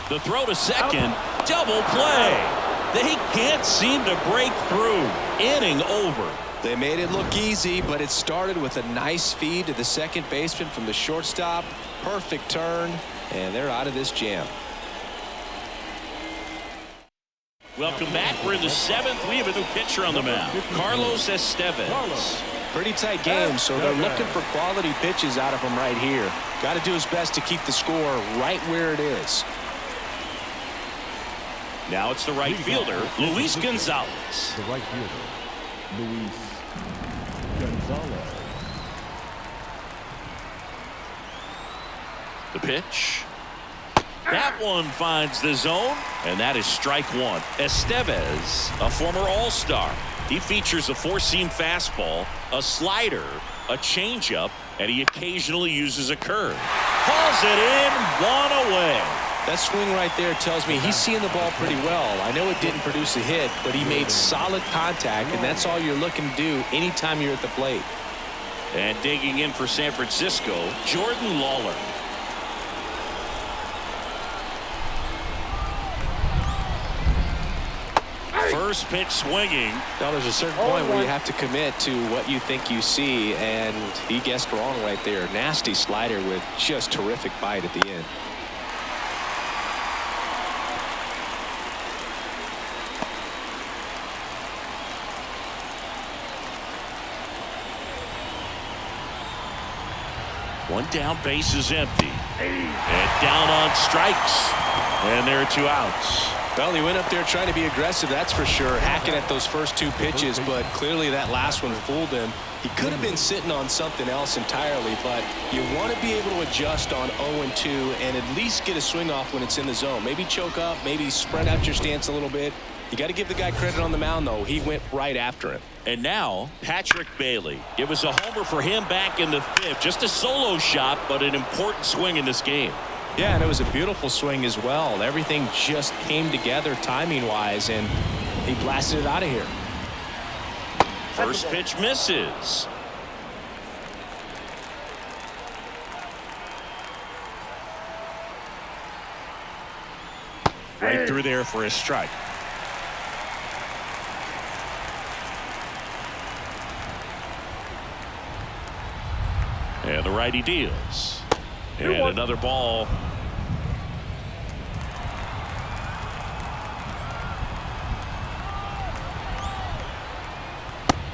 A: The throw to second. Double play. They can't seem to break through. Inning over.
B: They made it look easy, but it started with a nice feed to the second baseman from the shortstop. Perfect turn, and they're out of this jam.
A: Welcome back. We're in the seventh. We have a new pitcher on the mound, Carlos Estevez.
B: Pretty tight game, so they're looking for quality pitches out of him right here. Got to do his best to keep the score right where it is.
A: Now it's the right fielder, Luis Gonzalez.
C: The right fielder, Luis Gonzalez.
A: The pitch. That one finds the zone, and that is strike one. Estevez, a former All-Star. He features a four-seam fastball, a slider, a changeup, and he occasionally uses a curve. Hauls it in, one away.
B: That swing right there tells me he's seeing the ball pretty well. I know it didn't produce a hit, but he made solid contact, and that's all you're looking to do anytime you're at the plate.
A: And digging in for San Francisco, Jordan Lawler. First pitch swinging.
B: Now there's a certain point where you have to commit to what you think you see, and he guessed wrong right there. Nasty slider with just terrific bite at the end.
A: One down, base is empty. And down on strikes. And there are two outs.
B: Well, he went up there trying to be aggressive, that's for sure, hacking at those first two pitches, but clearly that last one fooled him. He could have been sitting on something else entirely, but you want to be able to adjust on 0-2 and at least get a swing off when it's in the zone. Maybe choke up, maybe spread out your stance a little bit. You got to give the guy credit on the mound, though. He went right after him.
A: And now, Patrick Bailey. It was a homer for him back in the fifth. Just a solo shot, but an important swing in this game.
B: Yeah, and it was a beautiful swing as well. Everything just came together timing-wise, and he blasted it out of here.
A: First pitch misses. Right through there for a strike. And the righty deals. And another ball.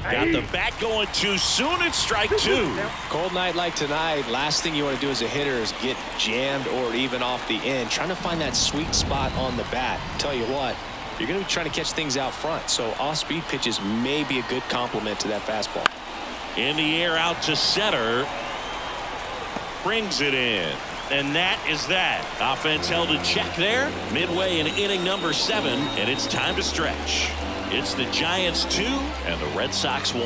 A: Got the bat going too soon. It's strike two.
B: Cold night like tonight, last thing you want to do as a hitter is get jammed or even off the end. Trying to find that sweet spot on the bat. Tell you what, you're going to be trying to catch things out front. So off-speed pitches may be a good complement to that fastball.
A: In the air out to center. Brings it in. And that is that. Offense held in check there. Midway in inning number 7, and it's time to stretch. It's the Giants 2 and the Red Sox 1.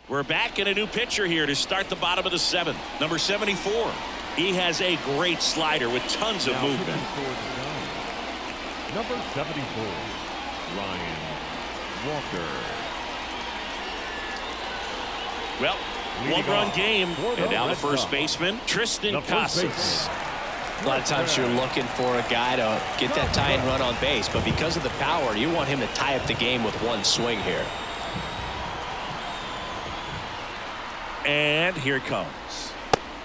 A: We're back in a new pitcher here to start the bottom of the 7th. Number 74. He has a great slider with tons of movement.
C: Number 74, Ryan Walker.
A: Well, one-run game, and now the first baseman, Tristan Casas.
B: A lot of times you're looking for a guy to get that tying run on base, but because of the power, you want him to tie up the game with one swing here.
A: And here it comes.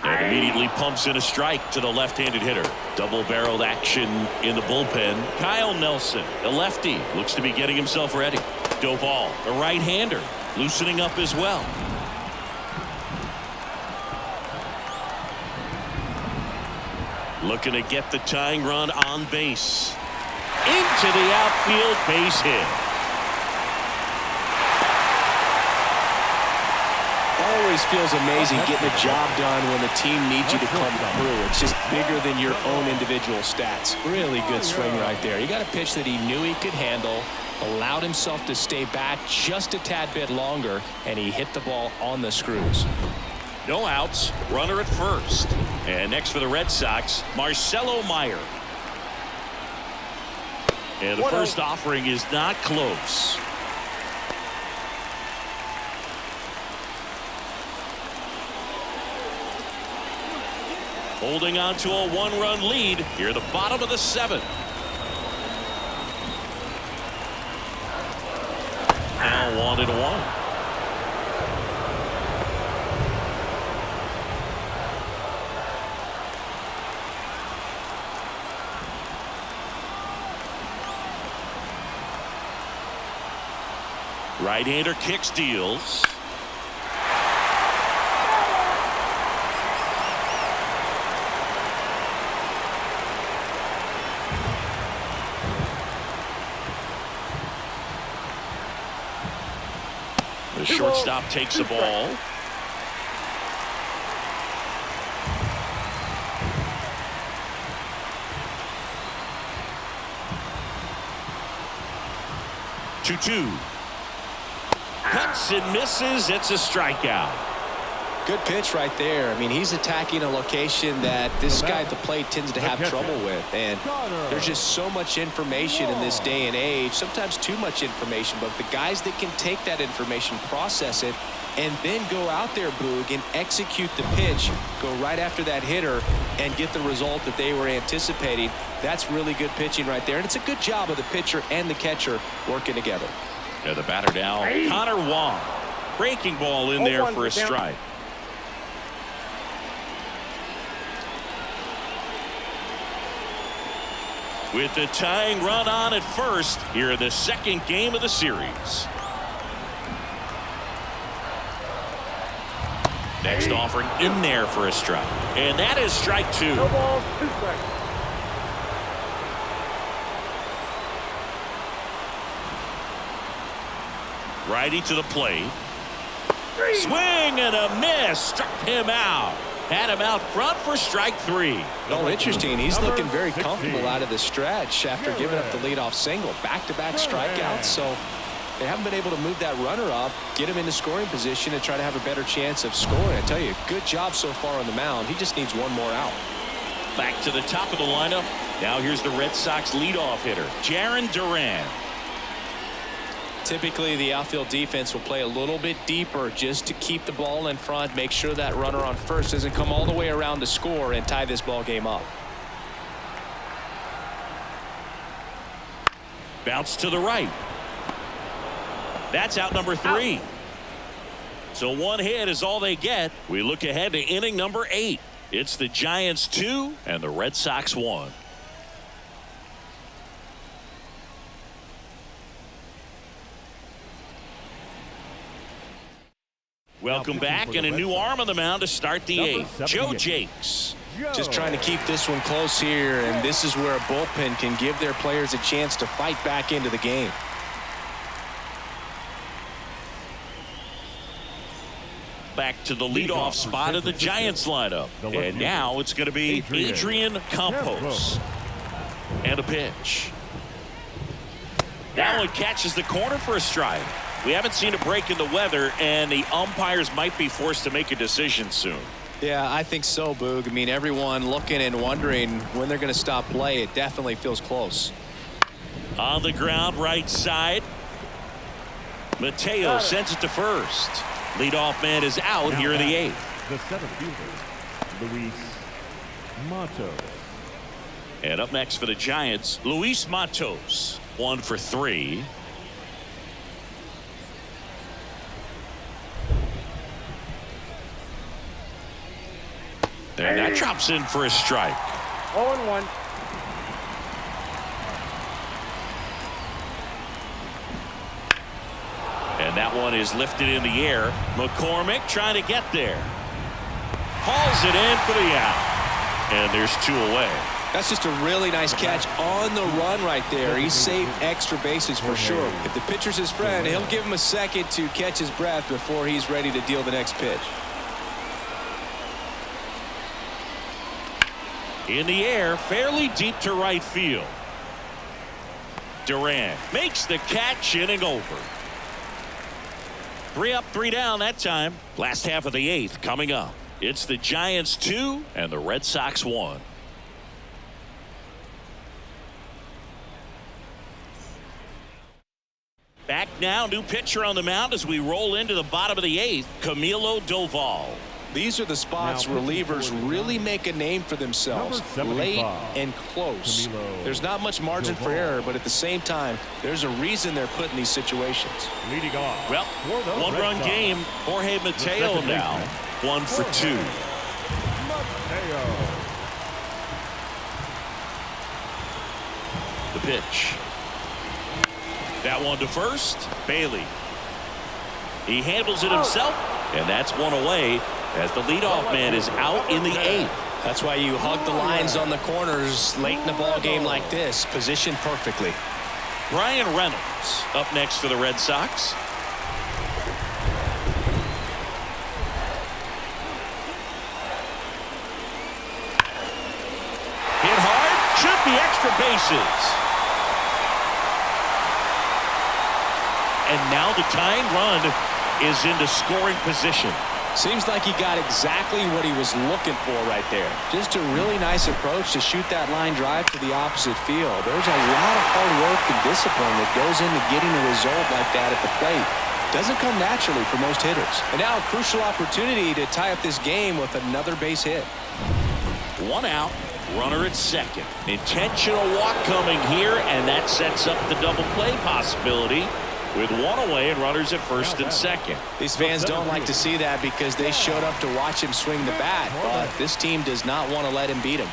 A: And immediately pumps in a strike to the left-handed hitter. Double-barreled action in the bullpen. Kyle Nelson, a lefty, looks to be getting himself ready. Doval, a right-hander, loosening up as well. Looking to get the tying run on base. Into the outfield, base hit.
B: Always feels amazing getting a job done when the team needs you to come through. It's just bigger than your own individual stats. Really good swing right there. He got a pitch that he knew he could handle, allowed himself to stay back just a tad bit longer, and he hit the ball on the screws.
A: No outs, runner at first. And next for the Red Sox, Marcelo Meyer. And the first offering is not close. Holding on to a one-run lead here, the bottom of the seventh. Now 1-1. Right-hander kicks, deals. The shortstop takes the ball. Two. Cuts and misses. It's a strikeout.
B: Good pitch right there. I mean, he's attacking a location that this guy at the plate tends to have trouble with. And there's just so much information in this day and age, sometimes too much information. But the guys that can take that information, process it, and then go out there, Boog, and execute the pitch, go right after that hitter, and get the result that they were anticipating, that's really good pitching right there. And it's a good job of the pitcher and the catcher working together.
A: Yeah, the batter now, Connor Wong. Breaking ball in there for a strike. With the tying run on at first, here in the second game of the series. Next offering in there for a strike. And that is strike two.
D: No balls, 2 strikes.
A: Righty to the plate. Swing and a miss. Struck him out. Had him out front for strike three.
B: Oh, interesting. He's looking very comfortable out of the stretch after giving up the leadoff single. Back-to-back strikeouts. So they haven't been able to move that runner up, get him into scoring position, and try to have a better chance of scoring. I tell you, good job so far on the mound. He just needs one more out.
A: Back to the top of the lineup. Now here's the Red Sox leadoff hitter, Jarren Duran.
B: Typically, the outfield defense will play a little bit deeper just to keep the ball in front, make sure that runner on first doesn't come all the way around to score and tie this ball game up.
A: Bounce to the right. That's out number 3. So one hit is all they get. We look ahead to inning number 8. It's the Giants 2 and the Red Sox 1. Welcome back, and a new arm on the mound to start the 8th. Joe Jakes.
B: Just trying to keep this one close here, and this is where a bullpen can give their players a chance to fight back into the game.
A: Back to the leadoff spot of the Giants lineup. And now it's going to be Adrian Campos. And a pitch. Now it catches the corner for a strike. We haven't seen a break in the weather, and the umpires might be forced to make a decision soon.
B: Yeah, I think so, Boog. I mean, everyone looking and wondering when they're going to stop play. It definitely feels close.
A: On the ground, right side. Mateo sends it to first. Leadoff man is out here in the 8th.
C: The seventh fielder, Luis Matos.
A: And up next for the Giants, Luis Matos. 1 for 3. And that drops in for a strike.
D: 0-1.
A: And that one is lifted in the air. McCormick trying to get there. Hauls it in for the out. And there's 2 away.
B: That's just a really nice catch on the run right there. He saved extra bases for sure. If the pitcher's his friend, he'll give him a second to catch his breath before he's ready to deal the next pitch.
A: In the air, fairly deep to right field. Durant makes the catch, inning over. 3 up, 3 down that time. Last half of the 8th coming up. It's the Giants 2 and the Red Sox 1. Back now, new pitcher on the mound as we roll into the bottom of the 8th, Camilo Doval.
B: These are the spots relievers really make a name for themselves. Late and close. There's not much margin for error, but at the same time, there's a reason they're put in these situations.
C: Leading off.
A: Well, 1-run game. Jorge Mateo now 1 for 2. The pitch. That one to first. Bailey. He handles it himself, and that's 1 away as the leadoff man is out in the 8th.
B: That's why you hug the lines on the corners late in a ball game like this. Positioned perfectly.
A: Brian Reynolds up next for the Red Sox. Hit hard. Should be extra bases. And now the tying run is into scoring position.
B: Seems like he got exactly what he was looking for right there. Just a really nice approach to shoot that line drive to the opposite field. There's a lot of hard work and discipline that goes into getting a result like that at the plate. Doesn't come naturally for most hitters. And now a crucial opportunity to tie up this game with another base hit.
A: 1 out. Runner at second. Intentional walk coming here, and that sets up the double play possibility with 1 away and runners at first and second.
B: These fans don't like to see that because they showed up to watch him swing the bat, but this team does not want to let him beat him.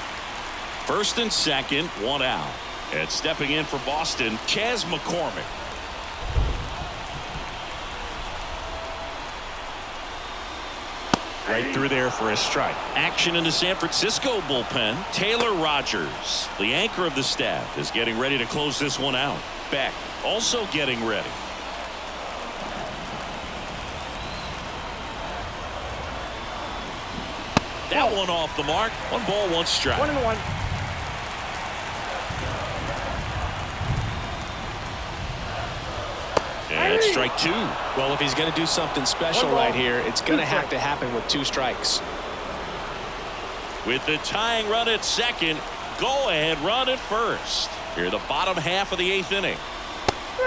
A: First and second, 1 out. And stepping in for Boston, Chas McCormick. Right through there for a strike. Action in the San Francisco bullpen. Taylor Rogers, the anchor of the staff, is getting ready to close this one out. Beck also getting ready. That one off the mark. 1 ball, 1 strike.
D: 1-1.
A: And strike 2.
B: Well, if he's going to do something special right here, it's going to have to happen with 2 strikes.
A: With the tying run at second, go ahead run at first. Here the bottom half of the 8th inning.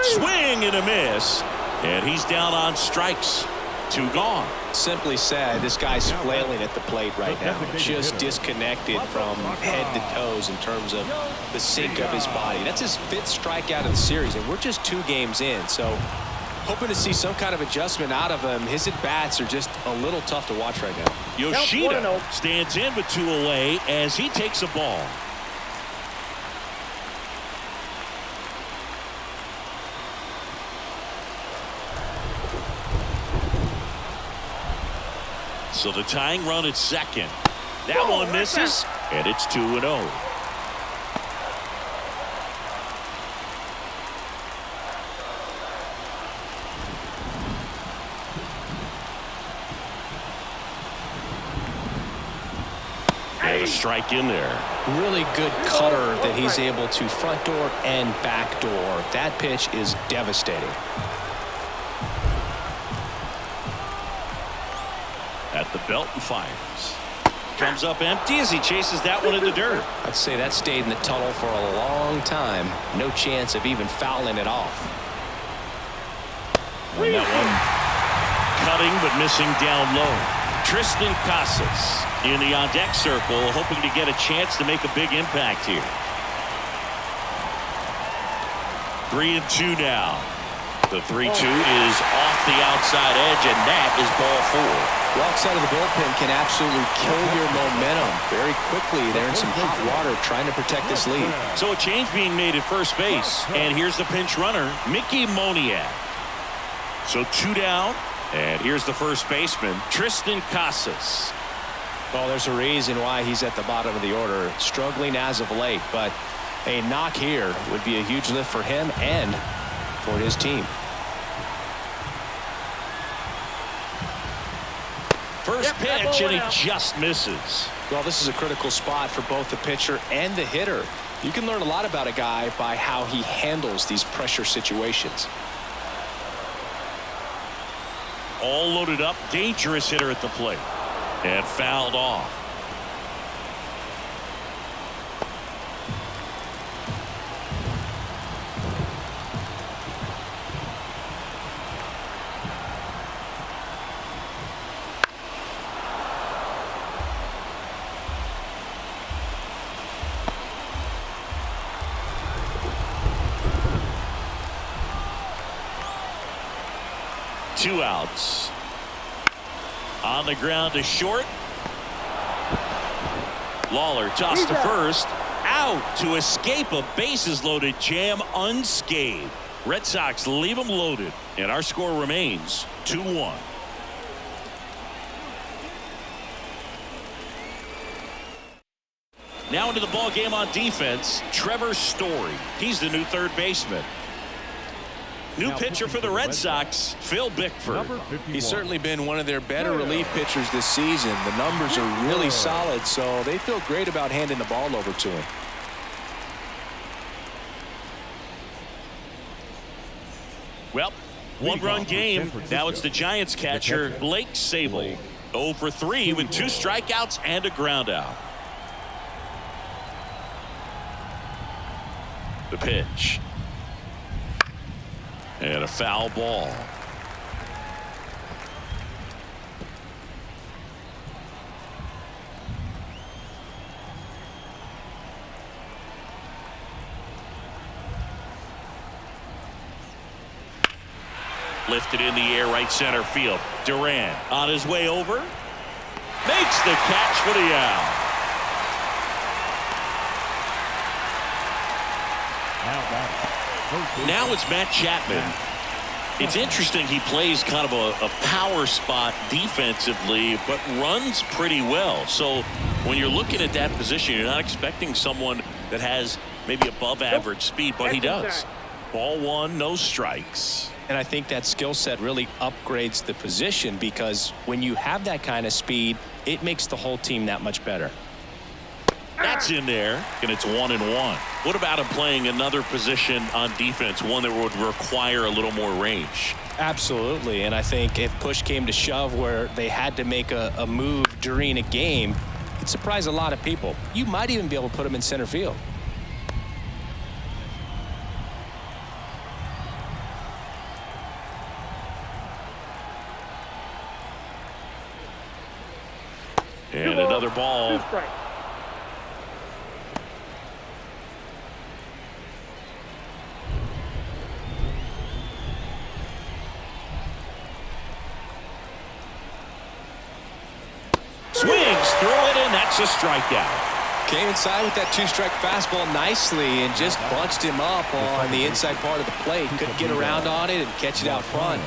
A: Swing and a miss, and he's down on strikes. 2 gone.
B: Simply said, this guy's flailing at the plate right now. Just disconnected from head to toes in terms of the sink of his body. That's his 5th strikeout of the series, and we're just 2 games in. So hoping to see some kind of adjustment out of him. His at-bats are just a little tough to watch right now.
A: Yoshida stands in with 2 away as he takes a ball. So the tying run at second. That one misses, and it's 2-0. And a strike in there.
B: Really good cutter that he's able to front door and back door. That pitch is devastating.
A: At the belt and fires. Comes up empty as he chases that one in the dirt.
B: I'd say that stayed in the tunnel for a long time. No chance of even fouling it off.
A: And that one cutting but missing down low. Tristan Casas in the on-deck circle, hoping to get a chance to make a big impact here. 3-2 now. The 3-2 is off the outside edge, and that is ball 4.
B: The outside of the bullpen can absolutely kill your momentum very quickly. They're in some hot water trying to protect this lead.
A: So a change being made at first base, and here's the pinch runner, Mickey Moniak. So 2 down, and here's the first baseman, Tristan Casas.
B: Well, there's a reason why he's at the bottom of the order, struggling as of late, but a knock here would be a huge lift for him and for his team.
A: First pitch, and he just misses.
B: Well, this is a critical spot for both the pitcher and the hitter. You can learn a lot about a guy by how he handles these pressure situations.
A: All loaded up, dangerous hitter at the plate. And fouled off. Two outs. On the ground to short. Lawler tossed to first. Out to escape a bases loaded jam unscathed. Red Sox leave them loaded, and our score remains 2-1. Now into the ball game on defense, Trevor Story. He's the new third baseman. New pitcher for the Red Sox, Phil Bickford.
B: He's certainly been one of their better relief pitchers this season. The numbers are really solid, so they feel great about handing the ball over to him.
A: Well, one-run game. Now it's the Giants catcher, Blake Sabol. 0 for 3 with 2 strikeouts and a ground out. The pitch. And a foul ball. Lifted in the air, right center field. Duran on his way over. Makes the catch for the out. Now it's Matt Chapman. It's interesting, he plays kind of a power spot defensively, but runs pretty well. So when you're looking at that position, you're not expecting someone that has maybe above average speed, but he does. Ball one, no strikes.
B: And I think that skill set really upgrades the position, because when you have that kind of speed, it makes the whole team that much better.
A: That's in there, and it's 1-1. What about him playing another position on defense, one that would require a little more range?
B: Absolutely, and I think if push came to shove where they had to make a move during a game, it'd surprise a lot of people. You might even be able to put him in center field.
A: And another ball. Swings through it, and that's a strikeout.
B: Came inside with that 2-strike fastball nicely and just bunched him up on the inside part of the plate. Couldn't get around on it and catch it out front.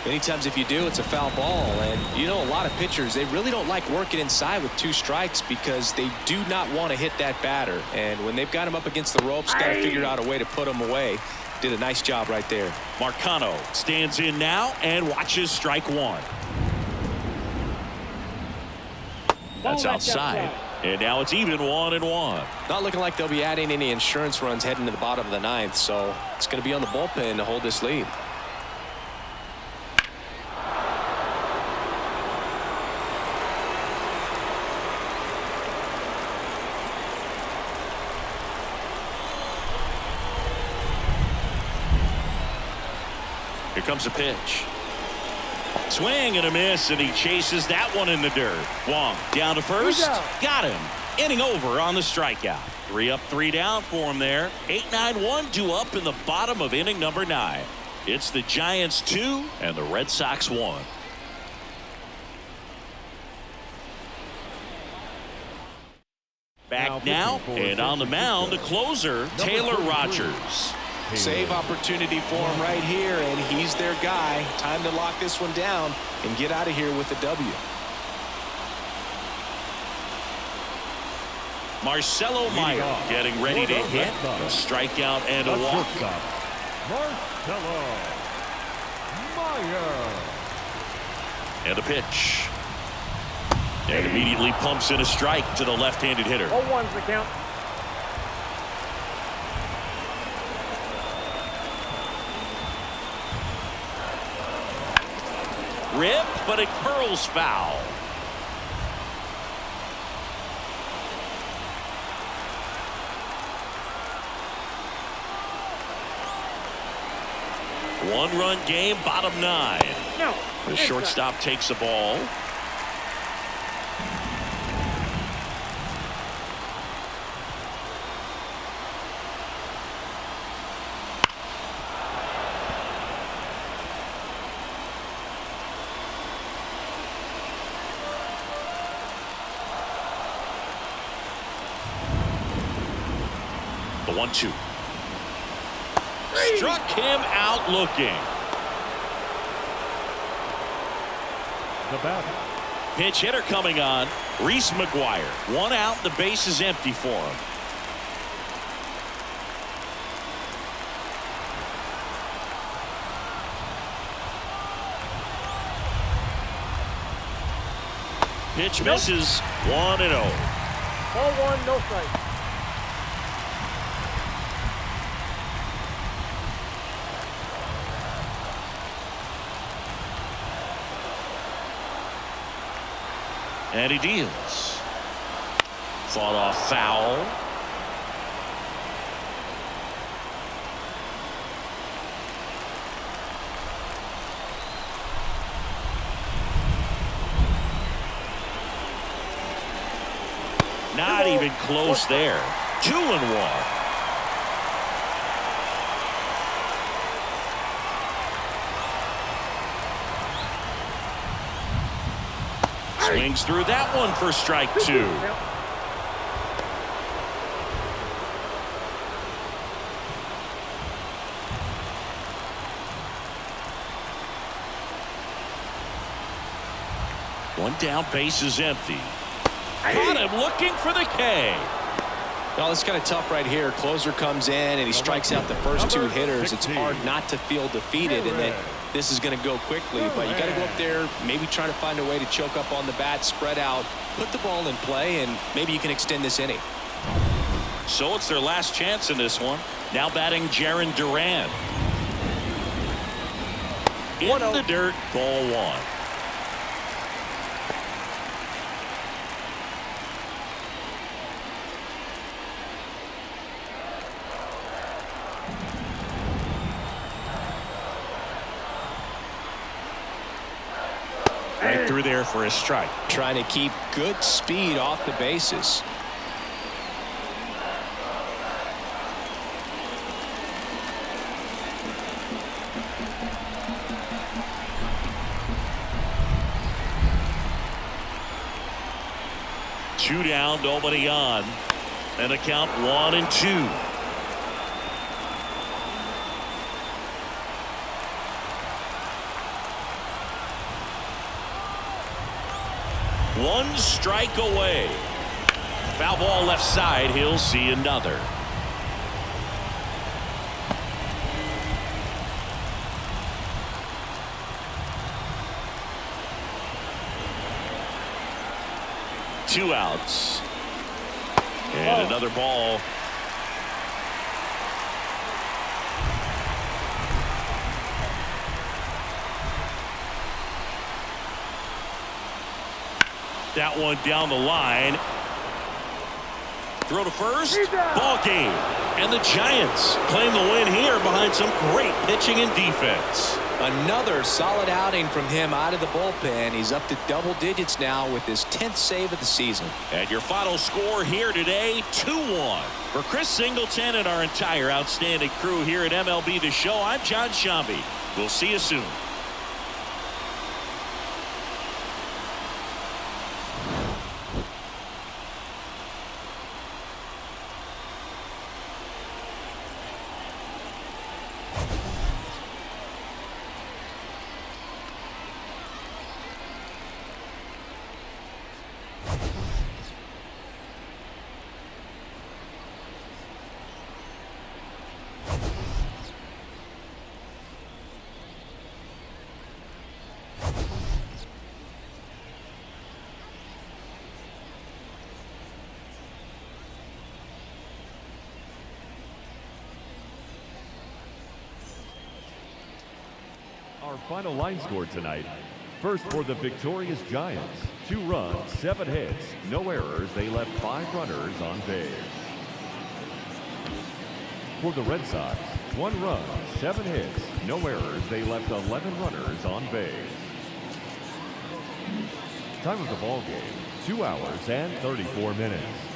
B: Many times if you do, it's a foul ball. And you know, a lot of pitchers, they really don't like working inside with 2 strikes because they do not want to hit that batter. And when they've got him up against the ropes, got to figure out a way to put him away. Did a nice job right there.
A: Marcano stands in now and watches strike one. That's outside. And now it's even 1-1.
B: Not looking like they'll be adding any insurance runs heading to the bottom of the 9th. So it's going to be on the bullpen to hold this lead.
A: Here comes a pitch. Swing and a miss, and he chases that one in the dirt. Wong down to first. Got him. Inning over on the strikeout. 3 up, 3 down for him there. 8-9-1, 2 up in the bottom of inning number 9. It's the Giants 2 and the Red Sox 1. Back now, and on the mound, the closer, Taylor Rogers.
B: Save opportunity for him right here, and he's their guy. Time to lock this one down and get out of here with the W.
A: Marcelo Meyer getting ready to hit. A strikeout and a walk.
C: Marcelo Meyer.
A: And a pitch. And immediately pumps in a strike to the left-handed hitter.
D: 0-1's the count.
A: Rip, but it curls foul. One-run game, bottom 9.
D: No.
A: The shortstop takes the ball. The 1-2. Struck him out looking.
C: The batter.
A: Pinch hitter coming on. Reese McGuire. One out. The base is empty for him. Pitch misses. 1-0.
D: 0-1, no strike.
A: And he deals. Fought off foul. Not even close there. 2-1. Swings through that one for strike 2. One down, base is empty. Caught him looking for the K.
B: Well, it's kind of tough right here. Closer comes in and he strikes out the first 2 hitters. It's hard not to feel defeated, and then this is going to go quickly. But you got to go up there, maybe trying to find a way to choke up on the bat, spread out, put the ball in play, and maybe you can extend this inning.
A: So it's their last chance in this one. Now batting Jarren Duran. In the dirt, ball 1. Right through there for a strike.
B: Trying to keep good speed off the bases.
A: Two down, nobody on. And the count 1-2. One strike away. Foul ball left side. He'll see another. Two outs. And another ball. That one down the line. Throw to first. Ball game. And the Giants claim the win here behind some great pitching and defense.
B: Another solid outing from him out of the bullpen. He's up to double digits now with his 10th save of the season.
A: And your final score here today, 2-1. For Chris Singleton and our entire outstanding crew here at MLB The Show, I'm John Shambi. We'll see you soon.
C: Our final line score tonight. First for the victorious Giants. 2 runs, 7 hits, no errors. They left 5 runners on base. For the Red Sox, 1 run, 7 hits, no errors. They left 11 runners on base. Time of the ball game, 2 hours and 34 minutes.